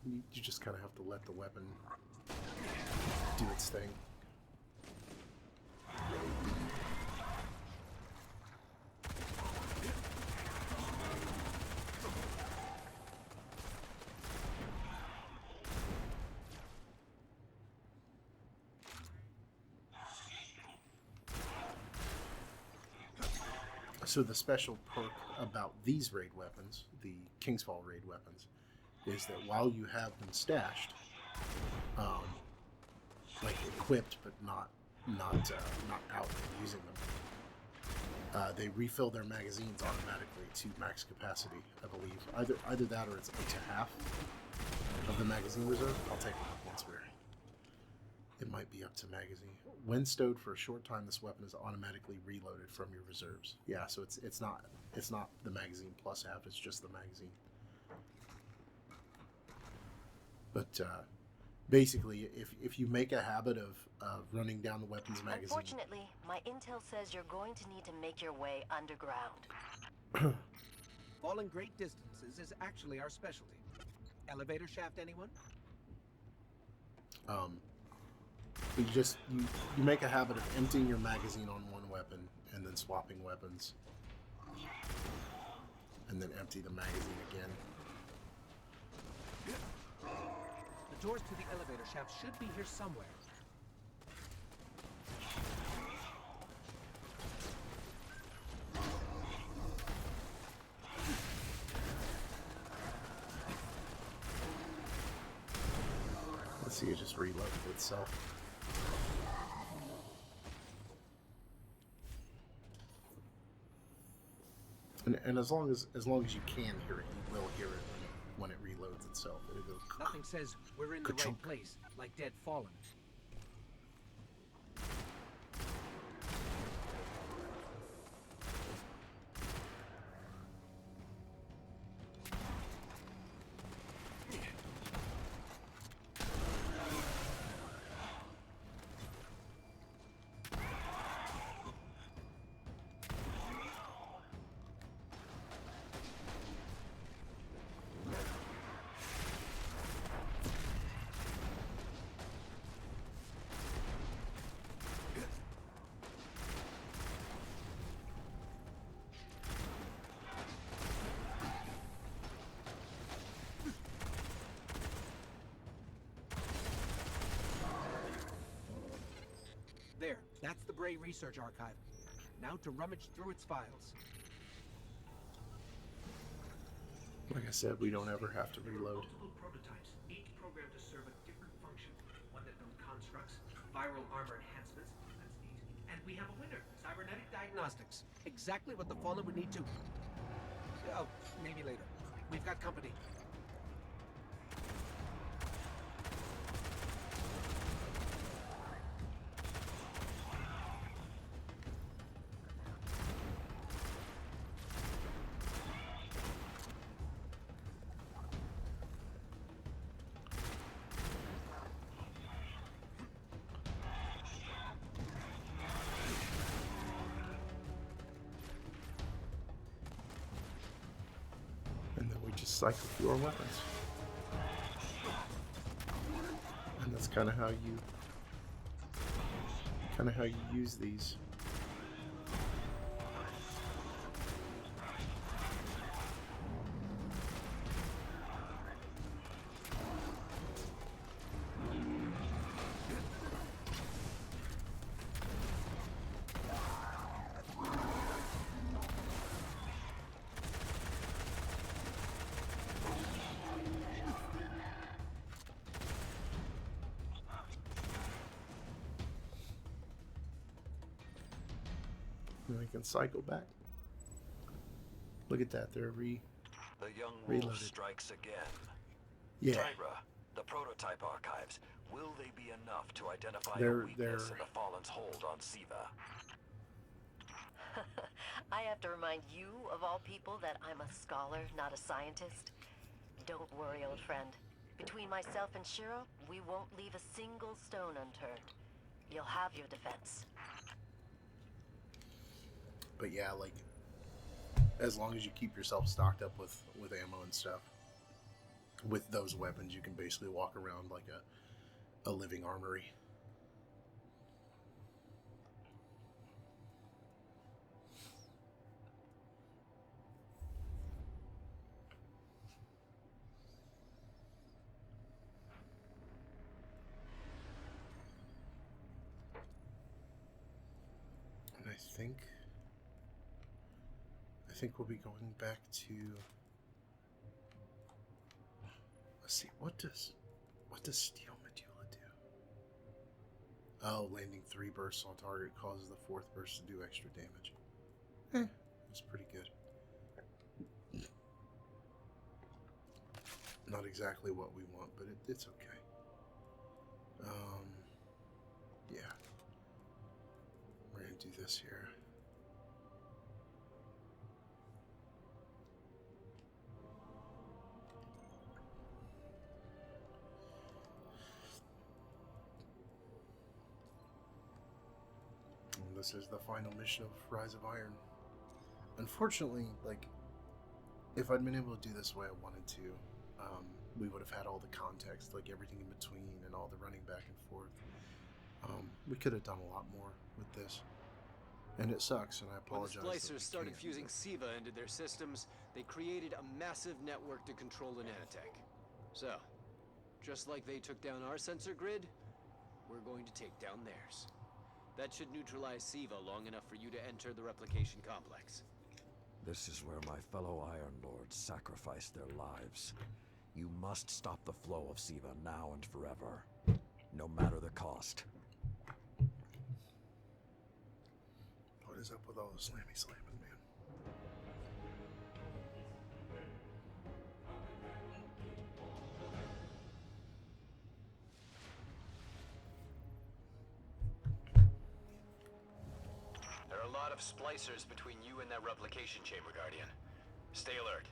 You just kind of have to let the weapon do its thing. So the special perk about these raid weapons, the King's Fall raid weapons, is that while you have them stashed, like equipped but not out and using them, they refill their magazines automatically to max capacity. I believe either that or it's up to half of the magazine reserve. I'll take a look once it might be up to magazine. When stowed for a short time, this weapon is automatically reloaded from your reserves. Yeah, so it's not the magazine plus half, it's just the magazine. But basically, if you make a habit of running down the weapons magazine... Unfortunately, my intel says you're going to need to make your way underground. Falling great distances is actually our specialty. Elevator shaft, anyone? But you make a habit of emptying your magazine on one weapon and then swapping weapons, and then empty the magazine again. The doors to the elevator shaft should be here somewhere. Let's see, it just reloaded itself. And as long as you can hear it, you will hear it when it reloads itself. It'll go. Nothing says we're in the right place, like Dead Fallen. There, that's the Bray Research Archive. Now to rummage through its files. Like I said, we don't ever have to reload. Multiple prototypes, each programmed to serve a different function. One that built constructs, viral armor enhancements. That's neat. And we have a winner, cybernetic diagnostics. Exactly what the Fallen would need to. Oh, maybe later. We've got company. And then we just cycle through our weapons. And that's kind of how you use these. And we can cycle back. Look at that, they're The young wolf reloaded. strikes again. Yeah, Tyra, the prototype archives. Will they be enough to identify They're- a weakness they're- in the Fallen's hold on SIVA? I have to remind you, of all people, that I'm a scholar, not a scientist. Don't worry, old friend. Between myself and Shiro, we won't leave a single stone unturned. You'll have your defense. but yeah, like, as long as you keep yourself stocked up with ammo and stuff, with those weapons, you can basically walk around like a living armory. And I think we'll be going back to, let's see, what does steel medulla do? Oh, landing 3 bursts on target causes the 4th burst to do extra damage. That's pretty good. Not exactly what we want, but it's okay. Yeah. We're gonna do this here. And this is the final mission of Rise of Iron. Unfortunately, like, if I'd been able to do this the way I wanted to, we would have had all the context, like everything in between and all the running back and forth. We could have done a lot more with this. And it sucks, and I When the apologize. that we Splicers started can't. fusing SIVA into their systems, they created a massive network to control the nanotech. So, just like they took down our sensor grid, we're going to take down theirs. That should neutralize SIVA long enough for you to enter the replication complex. This is where my fellow Iron Lords sacrificed their lives. You must stop the flow of SIVA now and forever, no matter the cost. What is up with all the slammy slamming, man? There are a lot of splicers between you and that replication chamber, Guardian. Stay alert.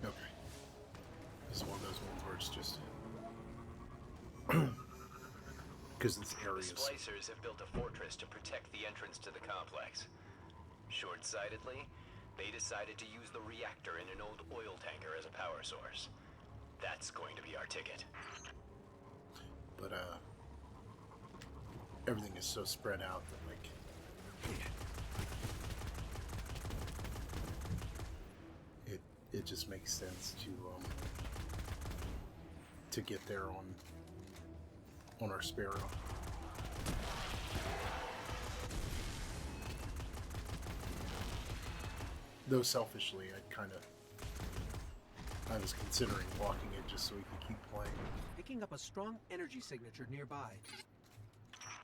Okay. This is one of those ones where it's just because this area The Splicers have built a fortress to protect the entrance to the complex. Short-sightedly, they decided to use the reactor in an old oil tanker as a power source. That's going to be our ticket. but everything is so spread out that like it just makes sense to get there on our Sparrow. Though selfishly, I was considering walking it just so we could keep playing. Picking up a strong energy signature nearby.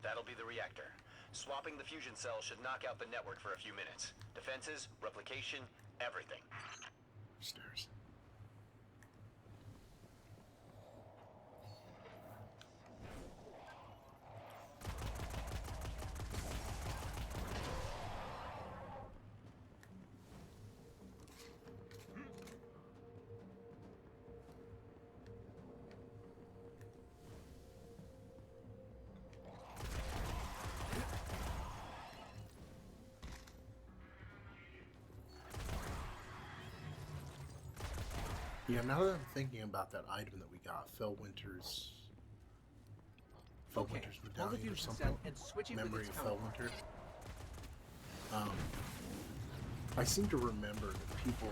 That'll be the reactor. Swapping the fusion cell should knock out the network for a few minutes. Defenses, replication, everything. Stairs. Yeah, now that I'm thinking about that item that we got, Fellwinter's Okay, pull the medallion or fusion something. cell and switch it with Memory its of counterpart. Fellwinter. I seem to remember that people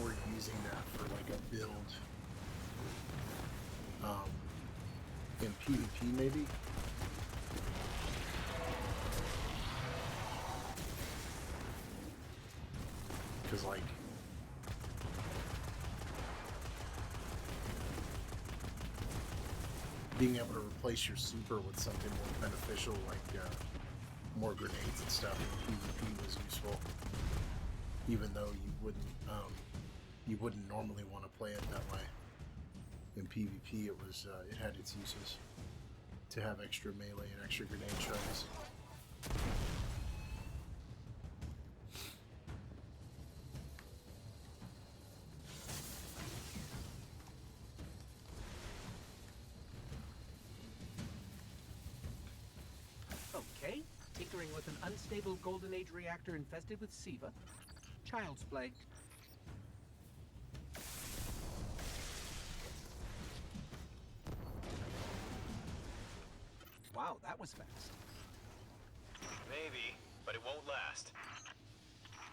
were using that for like a build in PvP maybe. Because like being able to replace your super with something more beneficial, like more grenades and stuff in PvP was useful. Even though you wouldn't normally want to play it that way. In PvP, it had its uses to have extra melee and extra grenade shovels. Okay, tinkering with an unstable Golden Age reactor infested with SIVA. Child's play. Wow, that was fast. Maybe, but it won't last.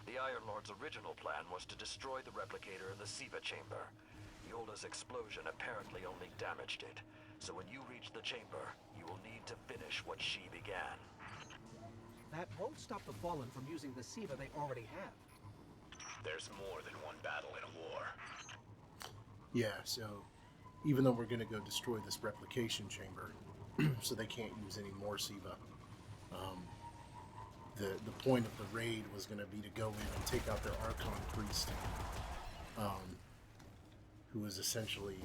The Iron Lord's original plan was to destroy the replicator in the SIVA chamber. Yolda's explosion apparently only damaged it. So when you reach the chamber, you will need to finish what she began. That won't stop the Fallen from using the SIVA they already have. There's more than one battle in a war. Yeah, so even though we're going to go destroy this replication chamber, so they can't use any more SIVA, the point of the raid was going to be to go in and take out their Archon priest, who was essentially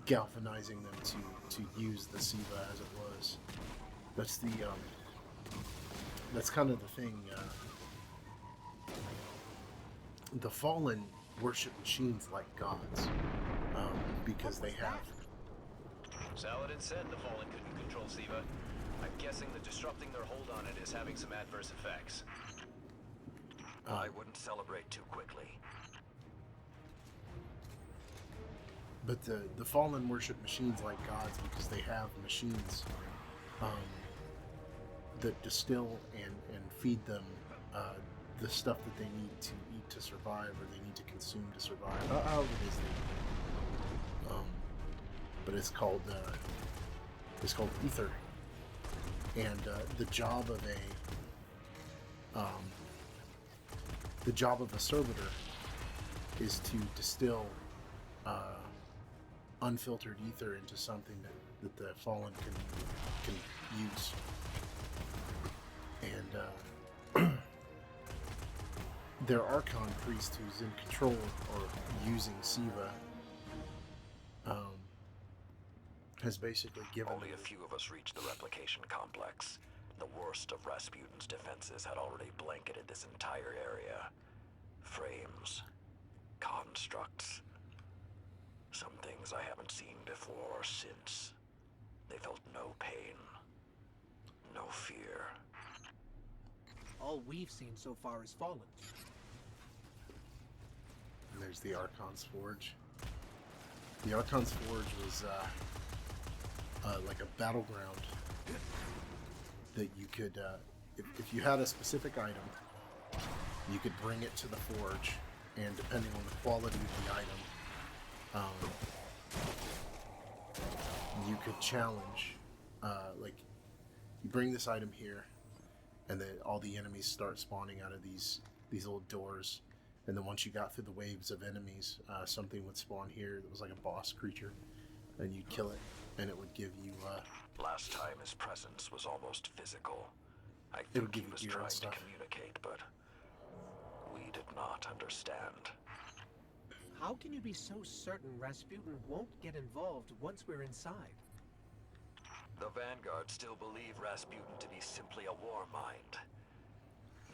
galvanizing them to use the SIVA as it was. That's the that's kind of the thing. The Fallen worship machines like gods because they have. Saladin said the Fallen couldn't control SIVA. I'm guessing that disrupting their hold on it is having some adverse effects. I wouldn't celebrate too quickly. But the Fallen worship machines like gods because they have machines that distill and feed them the stuff that they need to eat to survive, or they need to consume to survive. However it is they but it's called ether, and the job of a servitor is to distill unfiltered ether into something that the Fallen can use. And their Archon priest who's in control or using SIVA has basically given... Only a few of us reached the replication complex. The worst of Rasputin's defenses had already blanketed this entire area. Frames, constructs, some things I haven't seen before or since. They felt no pain, no fear. All we've seen so far is Fallen. And there's the Archon's Forge. The Archon's Forge was like a battleground that you could, if you had a specific item, you could bring it to the forge, and depending on the quality of the item, you could challenge, like, you bring this item here, and then all the enemies start spawning out of these little doors, and then once you got through the waves of enemies, something would spawn here that was like a boss creature, and you'd kill it, and it would give you, Last time his presence was almost physical. I it would think give he you was gear and trying to stuff. communicate, but we did not understand. How can you be so certain Rasputin won't get involved once we're inside? The Vanguard still believe Rasputin to be simply a war mind.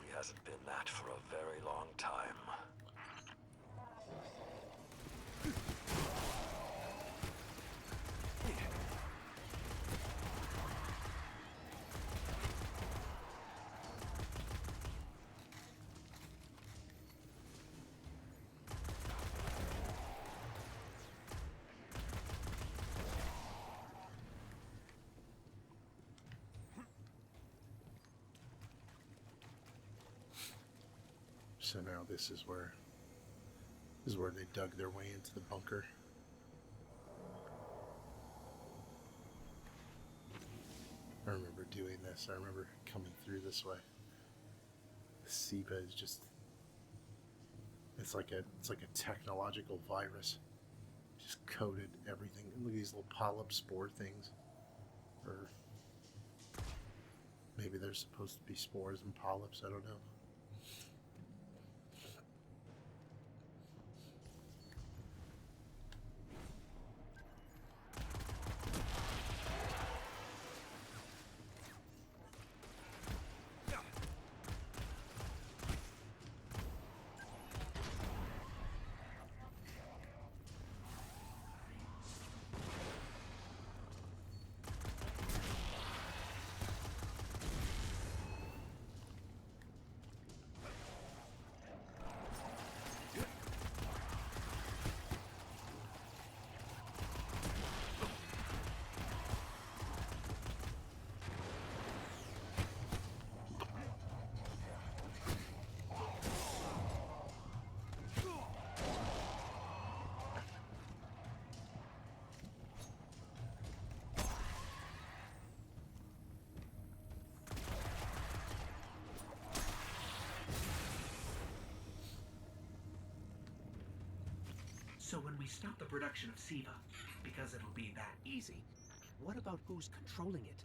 He hasn't been that for a very long time. So now this is where they dug their way into the bunker. I remember doing this. I remember coming through this way. The SIVA is just, it's like a technological virus. Just coated everything. And look at these little polyp spore things. Or maybe they're supposed to be spores and polyps, I don't know. So when we stop the production of SIVA, because it'll be that easy, what about who's controlling it?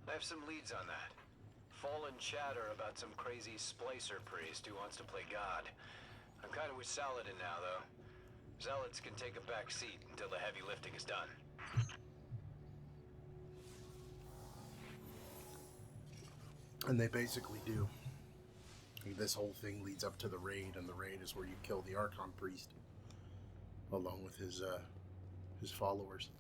I have some leads on that. Fallen chatter about some crazy Splicer priest who wants to play God. I'm kind of with Saladin now, though. Zealots can take a back seat until the heavy lifting is done. And they basically do. This whole thing leads up to the raid, and the raid is where you kill the Archon priest, along with his followers.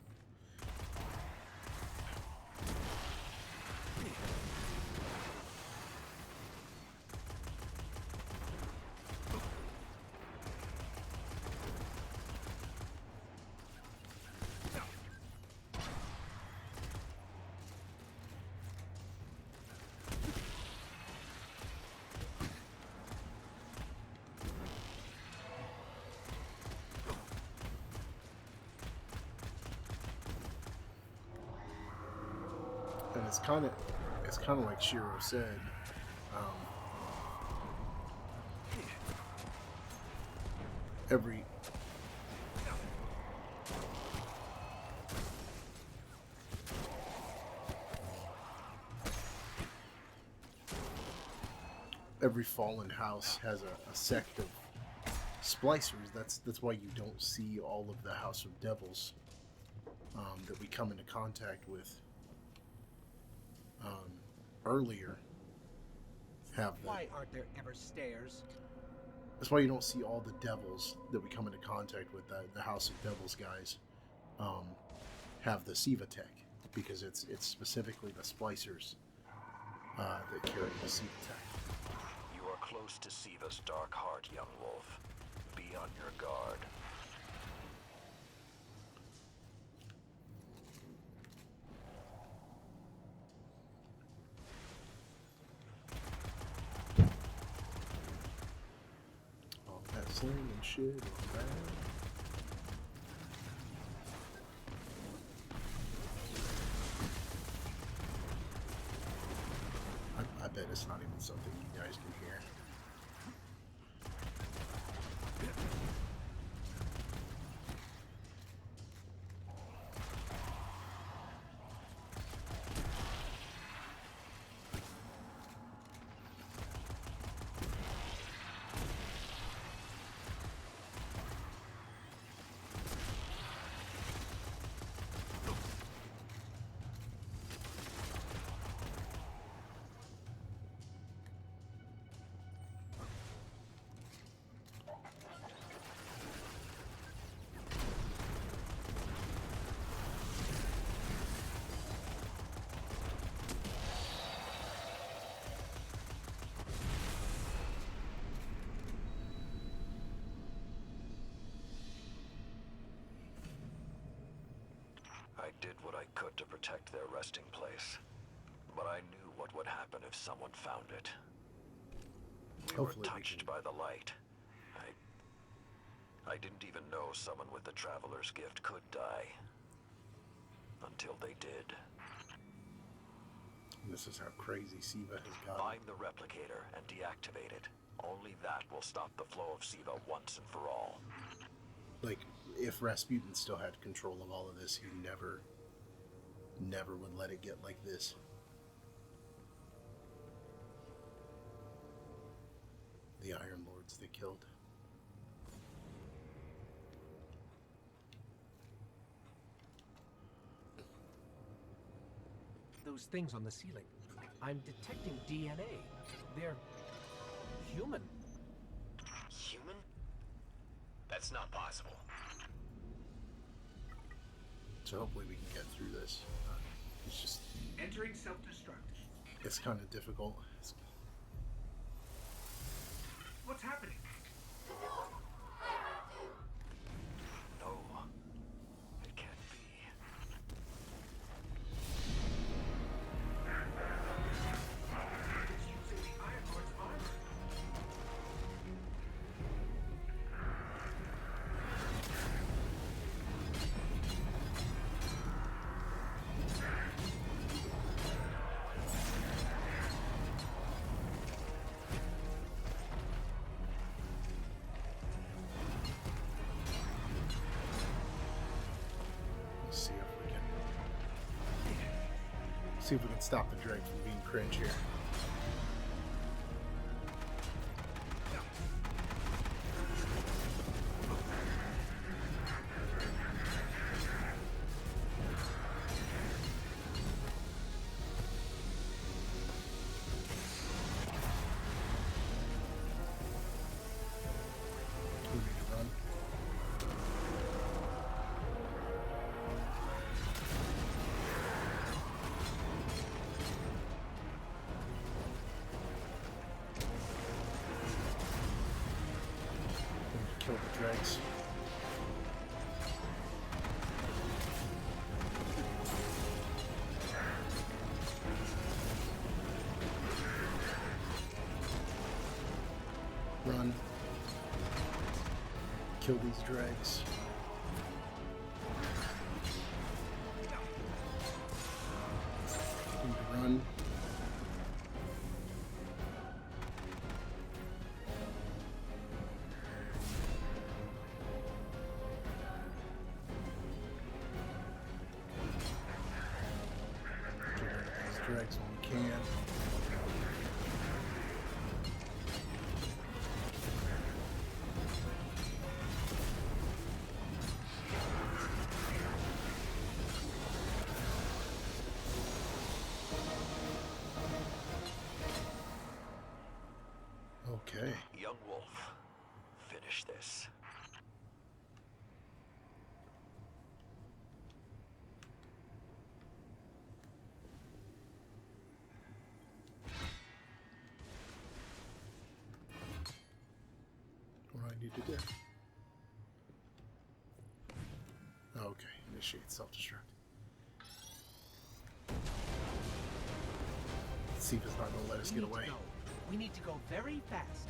And it's kind of like Shiro said. Every fallen house has a sect of splicers. That's why you don't see all of the House of Devils that we come into contact with earlier. Why aren't there ever stairs? That's why you don't see all the devils that we come into contact with. The House of Devils guys have the SIVA tech, because it's specifically the splicers that carry the SIVA tech. You are close to SIVA's dark heart, young wolf. Be on your guard. All that sling and shit is bad. I bet it's not even something you guys can hear. I did what I could to protect their resting place, but I knew what would happen if someone found it. We were touched by the light. I didn't even know someone with the Traveler's Gift could die. Until they did. This is how crazy SIVA has gotten. Find the replicator and deactivate it. Only that will stop the flow of SIVA once and for all. Like, if Rasputin still had control of all of this, he never would let it get like this. The Iron Lords they killed. Those things on the ceiling. I'm detecting DNA. They're human. Human? That's not possible. So hopefully we can get through this. It's just... Entering self-destruct. It's kind of difficult. What's happening? No, it can't be. It's using the Iron Lord's armor. See if we can stop the Drake from being cringe here. dregs. Run. Kill these dregs. Need to run. Get rid of these dregs when we can. Okay. Young Wolf, finish this. What do I need to do? Okay, initiate self-destruct. SIVA's not gonna let us get away. We need to go very fast.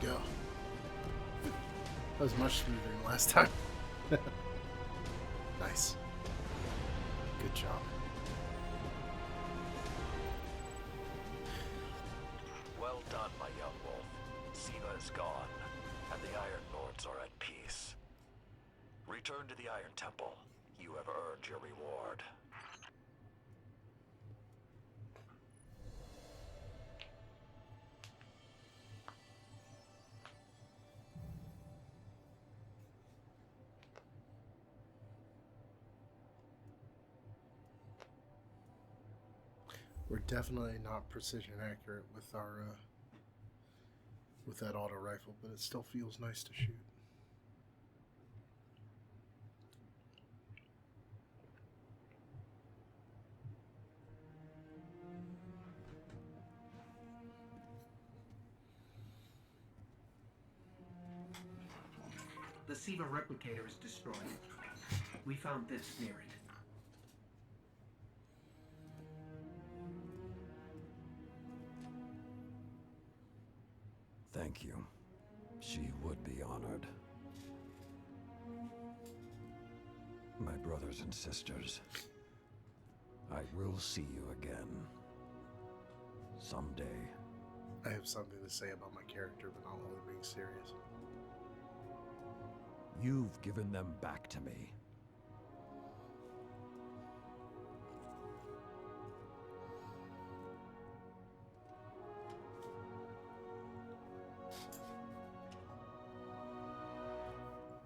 Go. That was much smoother than last time. Nice. Good job. Well done, my young wolf. SIVA is gone, and the Iron Lords are at peace. Return to the Iron Temple. You have earned your reward. We're definitely not precision accurate with our with that auto rifle, but it still feels nice to shoot. The SIVA replicator is destroyed. We found this near it. Thank you. She would be honored. My brothers and sisters, I will see you again. Someday. I have something to say about my character, but not while they're being serious. You've given them back to me.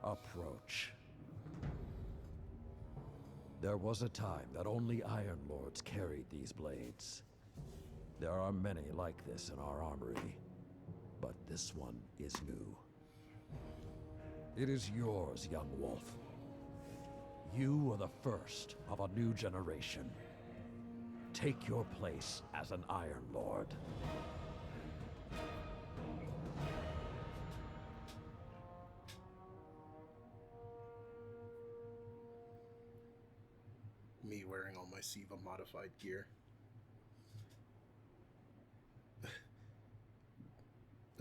Approach. There was a time that only Iron Lords carried these blades. There are many like this in our armory, but this one is new. It is yours, young wolf. You are the first of a new generation. Take your place as an Iron Lord. Me wearing all my SIVA modified gear.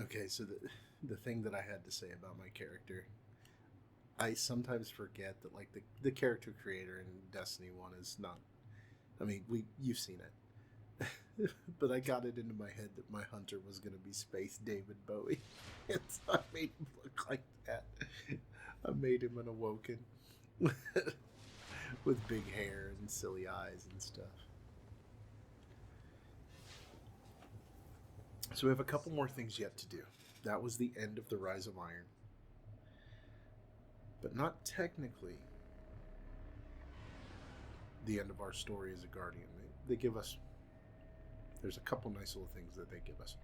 Okay, so the thing that I had to say about my character, I sometimes forget that like the character creator in Destiny 1 is not, I mean, you've seen it. But I got it into my head that my hunter was going to be Space David Bowie. And so I made him look like that. I made him an Awoken. With big hair and silly eyes and stuff. So we have a couple more things yet to do. that was the end of the Rise of Iron. But not technically the end of our story as a Guardian. They give us... There's a couple nice little things that they give us.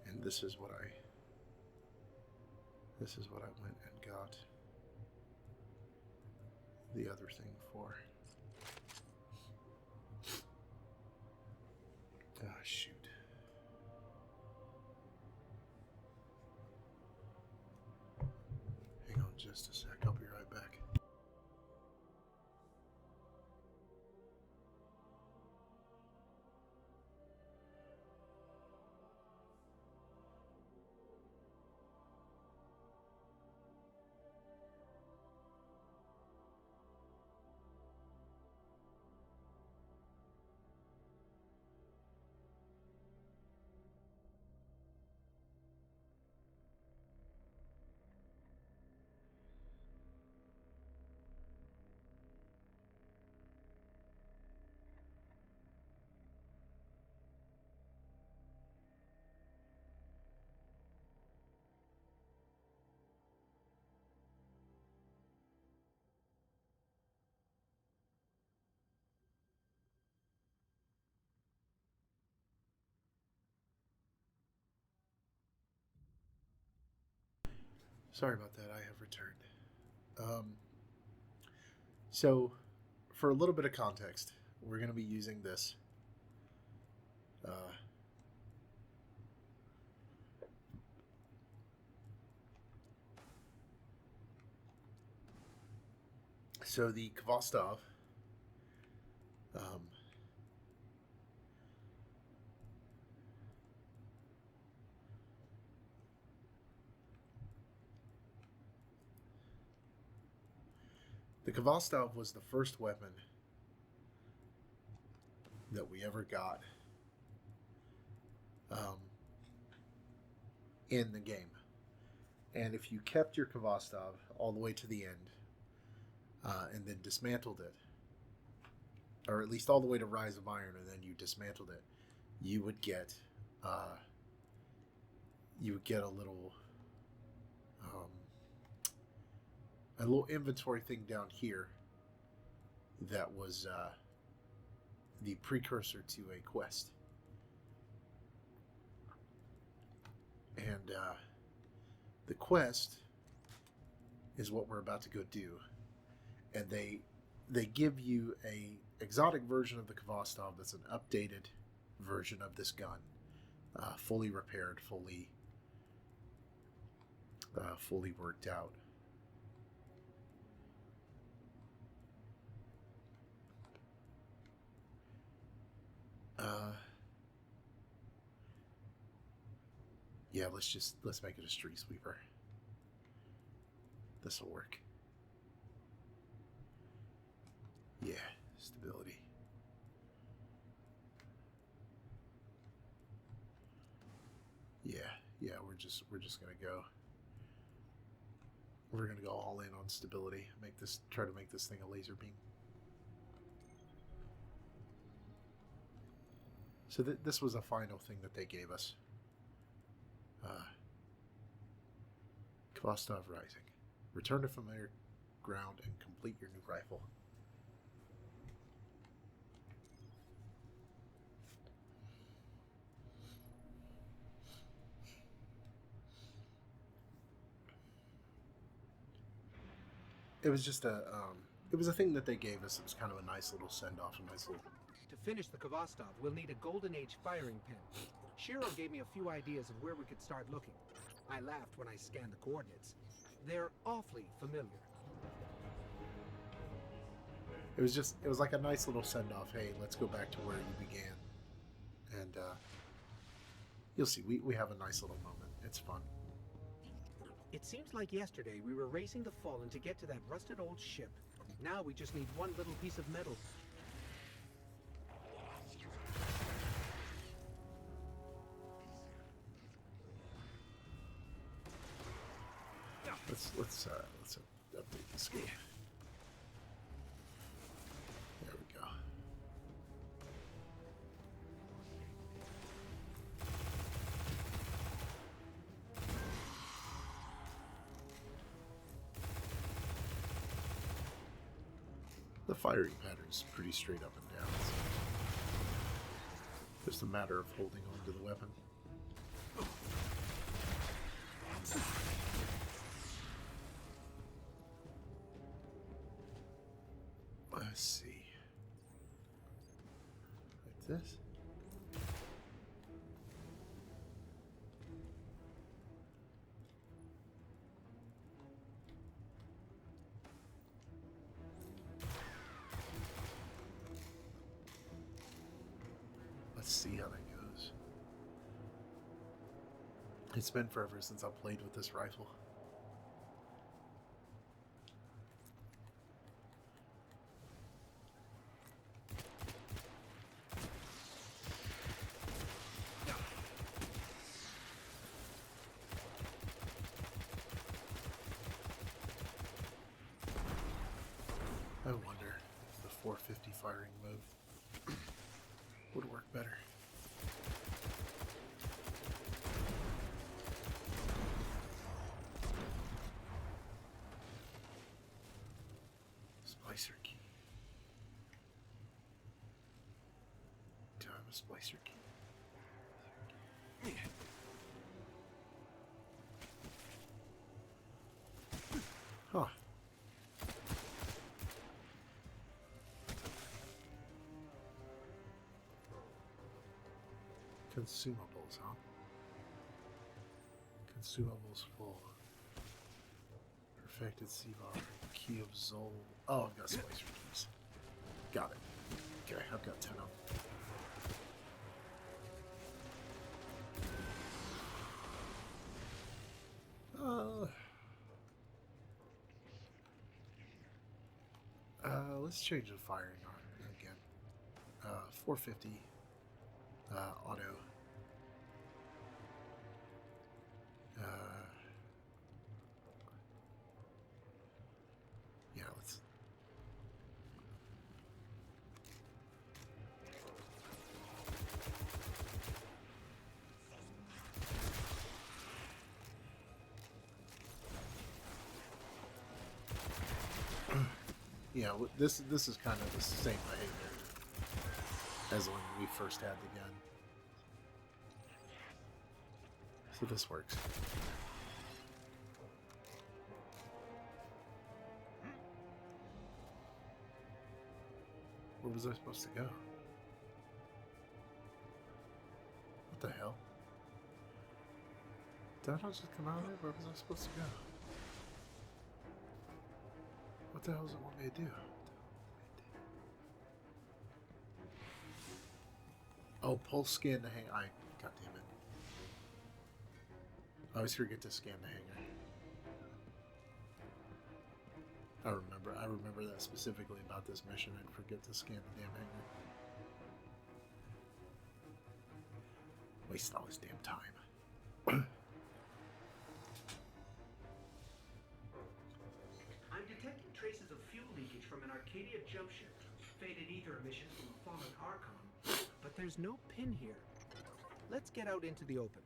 And this is what I went and got the other thing for. Ah, shoot. Hang on just a sec. I'll be right back. Sorry about that. I have returned. So, for a little bit of context, we're going to be using this. So the Khvostov, the Khvostov was the first weapon that we ever got in the game. And if you kept your Khvostov all the way to the end and then dismantled it, or at least all the way to Rise of Iron and then you dismantled it, you would get a little inventory thing down here that was the precursor to a quest. And the quest is what we're about to go do. And they give you a exotic version of the Khvostov that's an updated version of this gun, fully repaired, fully worked out. Yeah, let's make it a street sweeper. This'll work. Yeah, stability. Yeah, we're just gonna go. We're gonna go all in on stability. Try to make this thing a laser beam. So this was a final thing that they gave us. Khvostov Rising. Return to familiar ground and complete your new rifle. It was just it was a thing that they gave us. It was kind of a nice little send-off, a nice little... To finish the Khvostov, we'll need a Golden Age firing pin. Shiro gave me a few ideas of where we could start looking. I laughed when I scanned the coordinates. They're awfully familiar. It was like a nice little send-off. Hey, let's go back to where you began. And you'll see, we have a nice little moment. It's fun. It seems like yesterday we were racing the Fallen to get to that rusted old ship. Now we just need one little piece of metal. Let's update the scope. There we go. The firing pattern's pretty straight up and down. So just a matter of holding on to the weapon. Let's see. Like this. Let's see how that goes. It's been forever since I've played with this rifle. I wonder if the 450 firing move would work better. Splicer key. Do I have a splicer key? Huh. Consumables, huh? Consumables full. Perfected SIVA. Key of Zol. Oh, I've got Splicer keys. Got it. Okay, I've got 10 of them. Let's change the firing on again. 450. Auto. Yeah, let's. Yeah, this is kind of the same behavior as when we first had the gun. So this works. Where was I supposed to go? What the hell? Did I not just come out of there? Where was I supposed to go? What the hell does it want me to do? Oh, pulse scan the hangar. God damn it. I always forget to scan the hangar. I remember that specifically about this mission. I'd forget to scan the damn hangar. Wasted all this damn time. I'm detecting traces of fuel leakage from an Arcadia jump ship. Faded ether emissions from a fallen Archon. But there's no pin here. Let's get out into the open.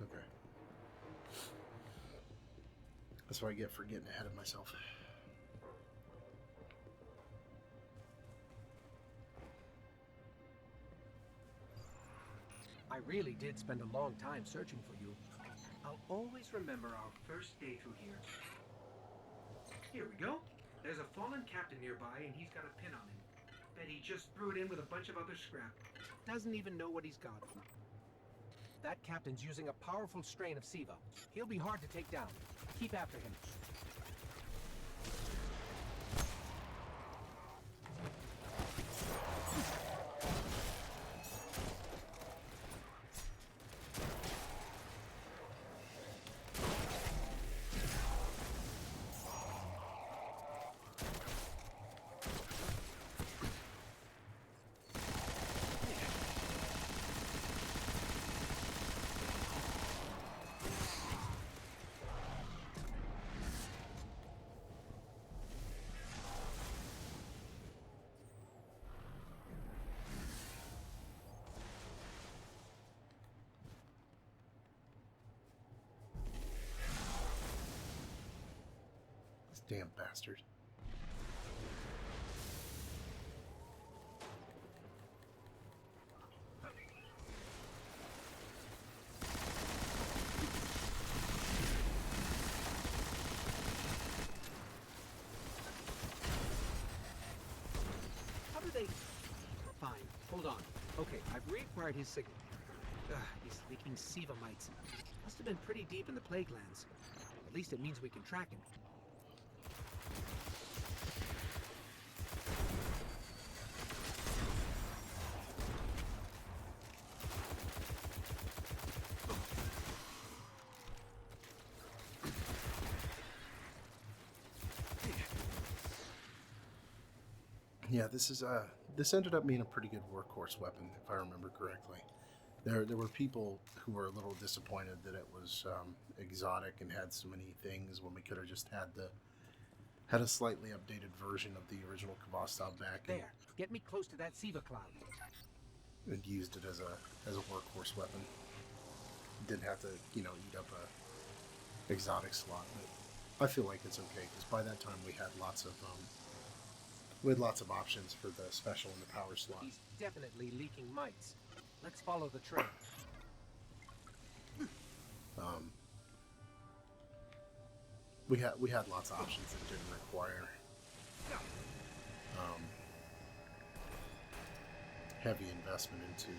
Okay. That's what I get for getting ahead of myself. I really did spend a long time searching for you. I'll always remember our first day through here. Here we go. There's a fallen captain nearby and he's got a pin on him. Bet he just threw it in with a bunch of other scrap. Doesn't even know what he's got. That captain's using a powerful strain of SIVA. He'll be hard to take down. Keep after him. Damn bastard. How do they... Fine, hold on. Okay, I've reacquired his signal. He's leaking SIVA mites. Must have been pretty deep in the Plaguelands. At least it means we can track him. Yeah, this ended up being a pretty good workhorse weapon, if I remember correctly. There were people who were a little disappointed that it was exotic and had so many things when we could have just had a slightly updated version of the original Khvostov back There, get me close to that SIVA cloud. and used it as a workhorse weapon. Didn't have to, eat up a exotic slot, but I feel like it's okay because by that time we had lots of options for the special and the power slot. He's definitely leaking mites. Let's follow the trail. We had lots of options that didn't require heavy investment into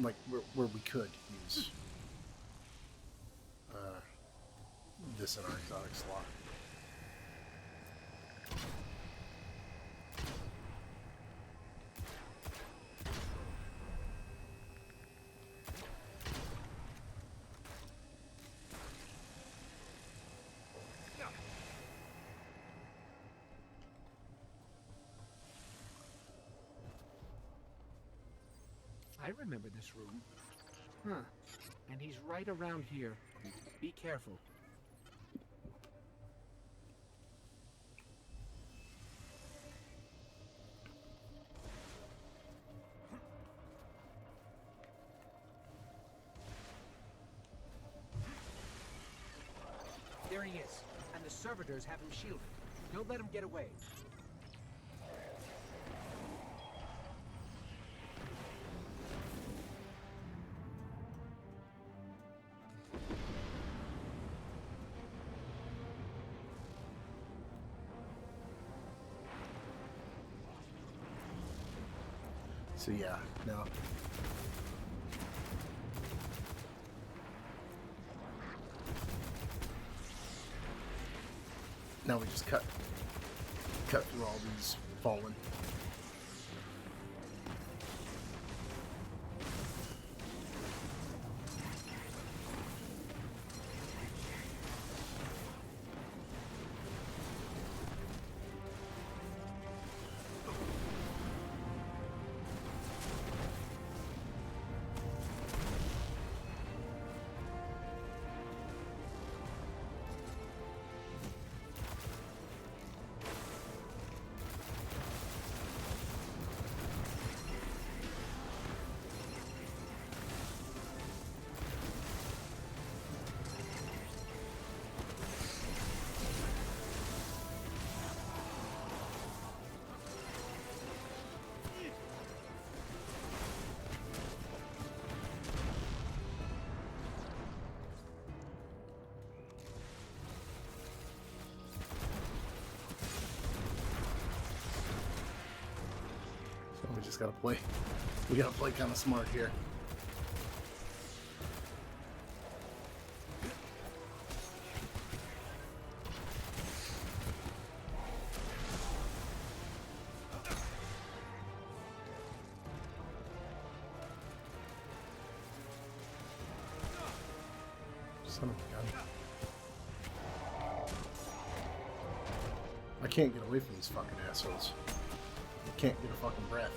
like where we could use this in our exotic slot. I remember this room. Huh. And he's right around here. Be careful. There he is. And the servitors have him shielded. Don't let him get away. So yeah, now we just cut through all these fallen. We just gotta play. We gotta play kind of smart here. Son of a gun. I can't get away from these fucking assholes. I can't get a fucking breath.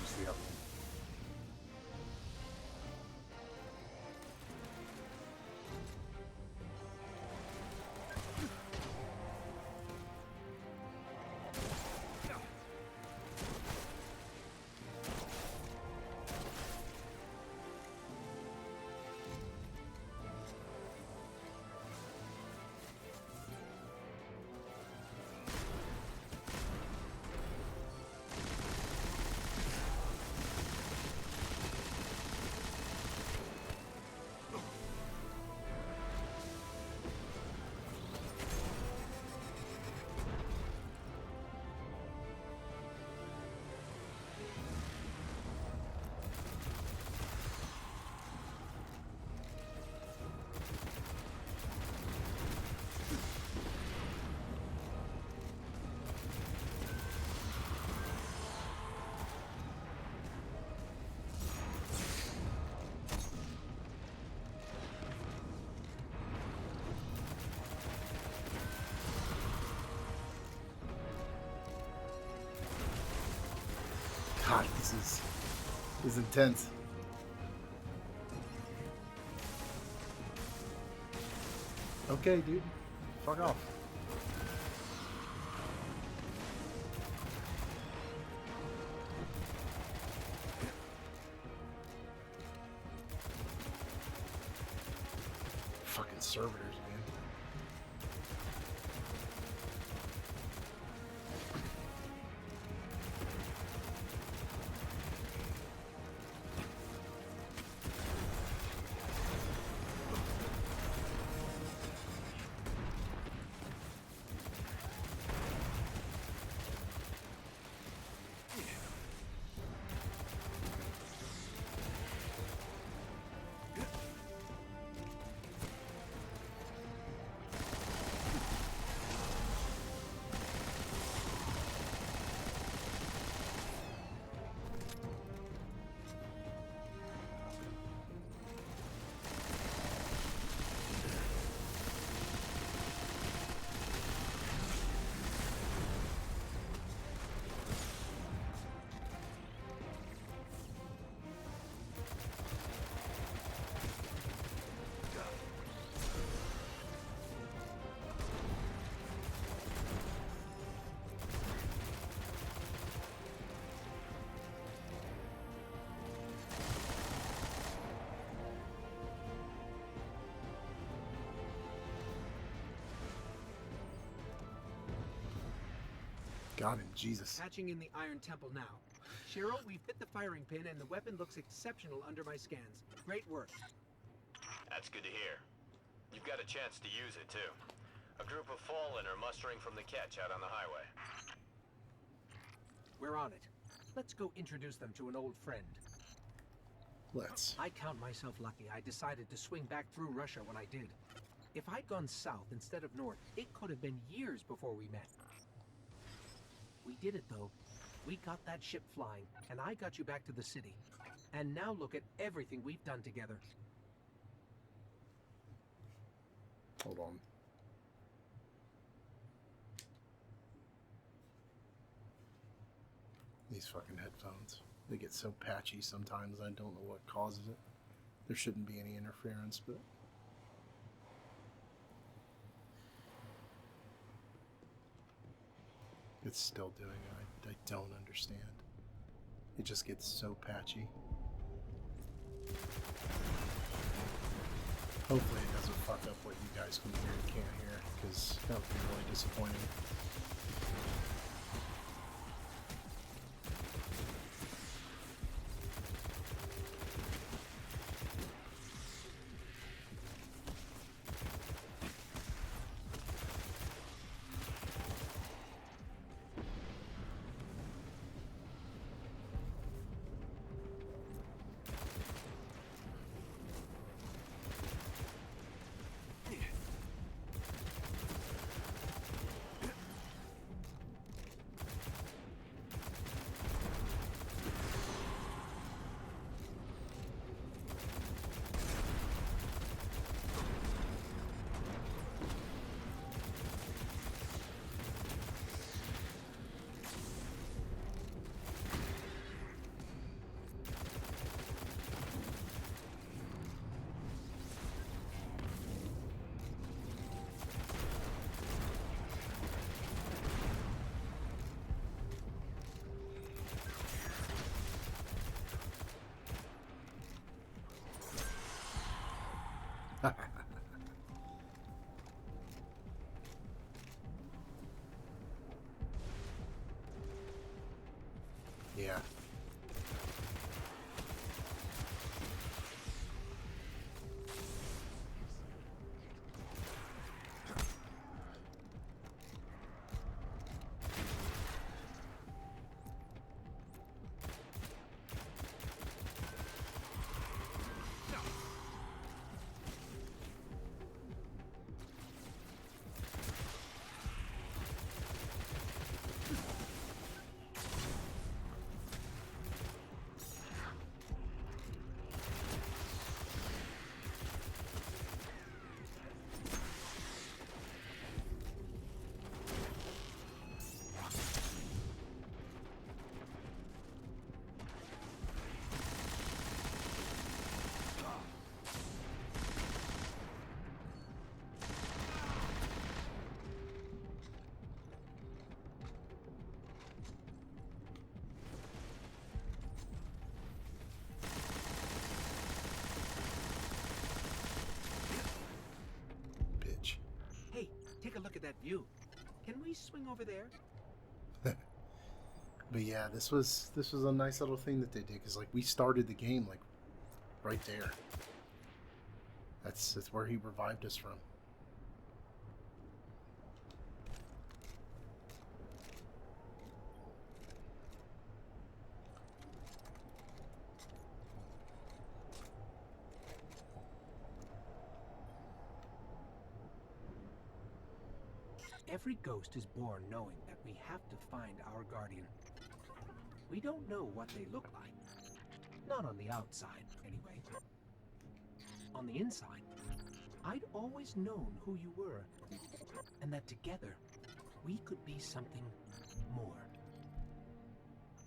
Just the other one. God, this is intense. Okay, dude. Fuck off. Fucking servitors, man. Got him, Jesus. Hatching in the Iron Temple now. Cheryl, we've hit the firing pin and the weapon looks exceptional under my scans. Great work. That's good to hear. You've got a chance to use it, too. A group of Fallen are mustering from the catch out on the highway. We're on it. Let's go introduce them to an old friend. Let's. I count myself lucky I decided to swing back through Russia when I did. If I'd gone south instead of north, it could have been years before we met. We did it, though. We got that ship flying, and I got you back to the city. And now look at everything we've done together. Hold on. These fucking headphones. They get so patchy sometimes, I don't know what causes it. There shouldn't be any interference, but... it's still doing it. I don't understand. It just gets so patchy. Hopefully it doesn't fuck up what you guys can hear and can't hear, because that would be really disappointing. Yeah. You, can we swing over there? But yeah, this was a nice little thing that they did, because like we started the game like right there. That's where he revived us from. Every ghost is born knowing that we have to find our guardian. We don't know what they look like. Not on the outside, anyway. On the inside, I'd always known who you were, and that together, we could be something more.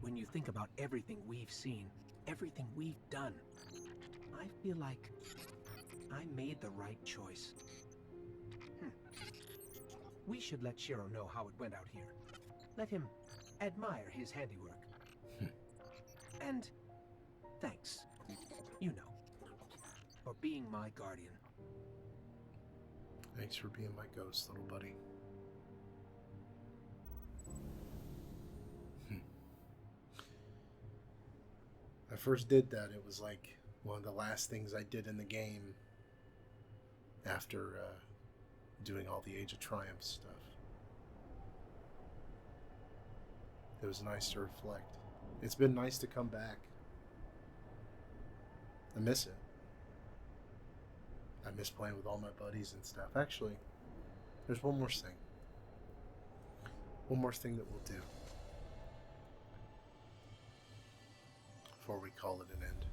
When you think about everything we've seen, everything we've done, I feel like I made the right choice. We should let Shiro know how it went out here. Let him admire his handiwork. And thanks, you know, for being my guardian. Thanks for being my ghost, little buddy. I first did that, it was like one of the last things I did in the game after doing all the Age of Triumph stuff. It was nice to reflect. It's been nice to come back. I miss it. I miss playing with all my buddies and stuff. Actually, there's one more thing. One more thing that we'll do before we call it an end.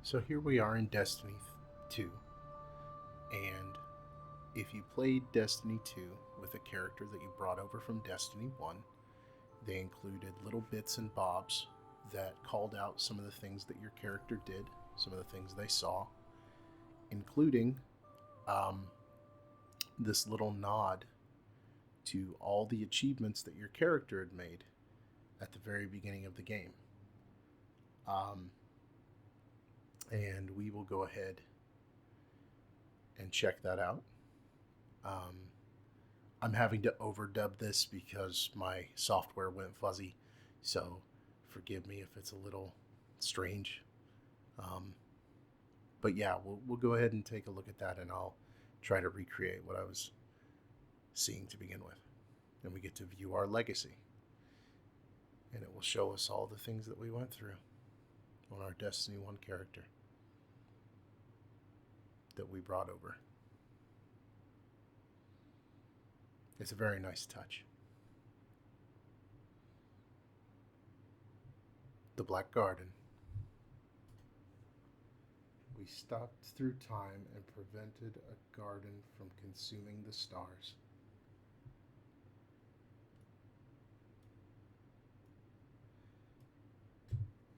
So here we are in Destiny 2. And if you played Destiny 2 with a character that you brought over from Destiny 1, they included little bits and bobs that called out some of the things that your character did, some of the things they saw, including this little nod to all the achievements that your character had made at the very beginning of the game. And we will go ahead and check that out. I'm having to overdub this because my software went fuzzy, so forgive me if it's a little strange. But yeah, we'll go ahead and take a look at that, and I'll try to recreate what I was seeing to begin with. And we get to view our legacy, and it will show us all the things that we went through on our Destiny 1 character that we brought over. It's a very nice touch. The Black Garden. We stopped through time and prevented a garden from consuming the stars.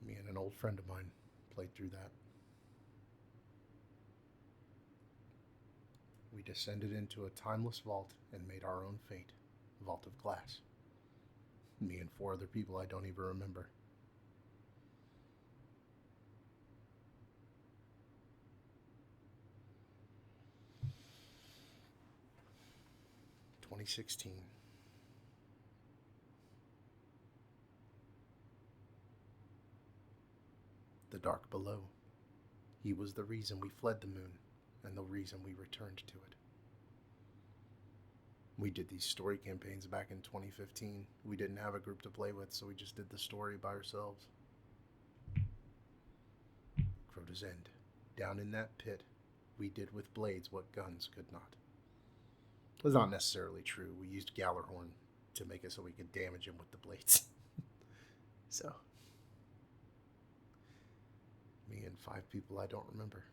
Me and an old friend of mine played through that. We descended into a timeless vault and made our own fate. Vault of glass. Me and 4 other people I don't even remember. (2016). The dark below. He was the reason we fled the moon, and the reason we returned to it. We did these story campaigns back in 2015. We didn't have a group to play with, so we just did the story by ourselves. Crota's End. Down in that pit, we did with blades what guns could not. It was not necessarily true. We used Gallarhorn to make it so we could damage him with the blades. So, me and 5 people I don't remember.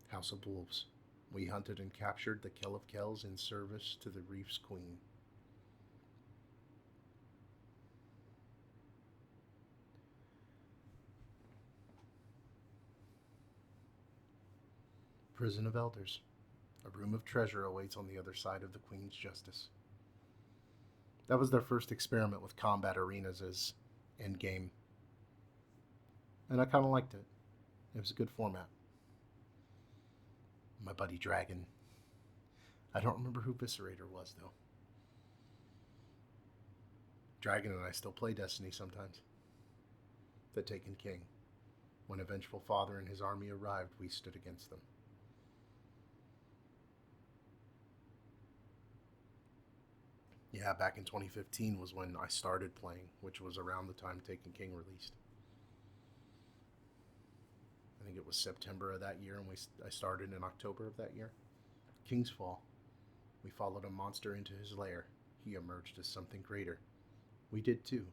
House of Wolves. We hunted and captured the Kell of Kells in service to the Reef's Queen. Prison of Elders. A room of treasure awaits on the other side of the Queen's Justice. That was their first experiment with combat arenas as endgame. And I kind of liked it. It was a good format. My buddy Dragon. I don't remember who Viscerator was, though. Dragon and I still play Destiny sometimes. The Taken King. When a vengeful father and his army arrived, we stood against them. Yeah, back in 2015 was when I started playing, which was around the time Taken King released. I think it was September of that year, and I started in October of that year. King's Fall. We followed a monster into his lair. He emerged as something greater. We did too.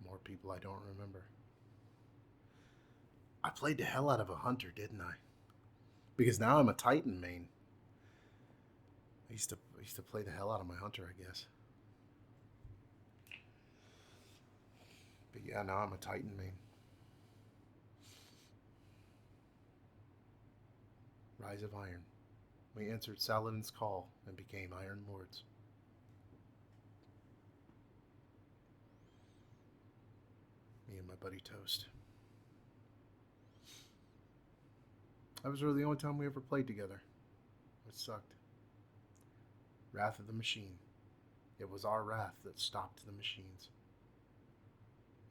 More people I don't remember. I played the hell out of a hunter, didn't I? Because now I'm a Titan main. I used to play the hell out of my hunter, I guess. But yeah, now I'm a Titan main. Rise of Iron. We answered Saladin's call and became Iron Lords. Me and my buddy Toast. That was really the only time we ever played together. It sucked. Wrath of the Machine. It was our wrath that stopped the machines.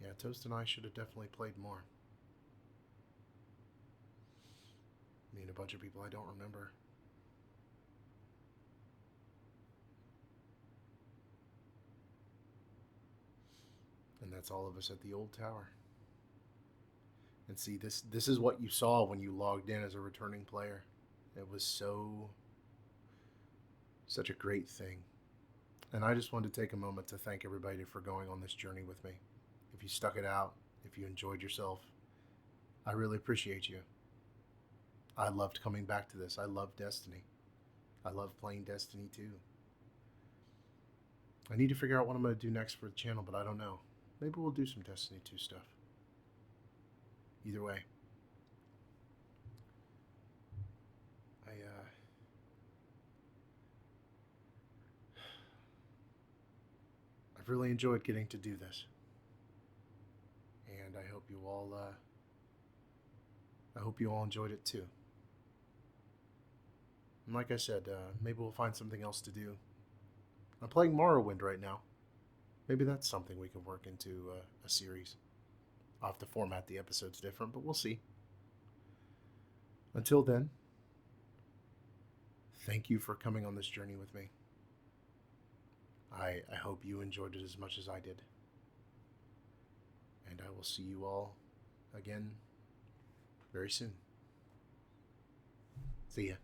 Yeah, Toast and I should have definitely played more. Me and a bunch of people I don't remember. And that's all of us at the old tower. And see, this is what you saw when you logged in as a returning player. It was such a great thing. And I just wanted to take a moment to thank everybody for going on this journey with me. If you stuck it out, if you enjoyed yourself, I really appreciate you. I loved coming back to this. I love Destiny. I love playing Destiny 2. I need to figure out what I'm going to do next for the channel, but I don't know. Maybe we'll do some Destiny 2 stuff. Either way. I've really enjoyed getting to do this. And I hope you all enjoyed it too. And like I said, maybe we'll find something else to do. I'm playing Morrowind right now. Maybe that's something we can work into a series. I'll have to format the episodes different, but we'll see. Until then, thank you for coming on this journey with me. I hope you enjoyed it as much as I did. And I will see you all again very soon. See ya.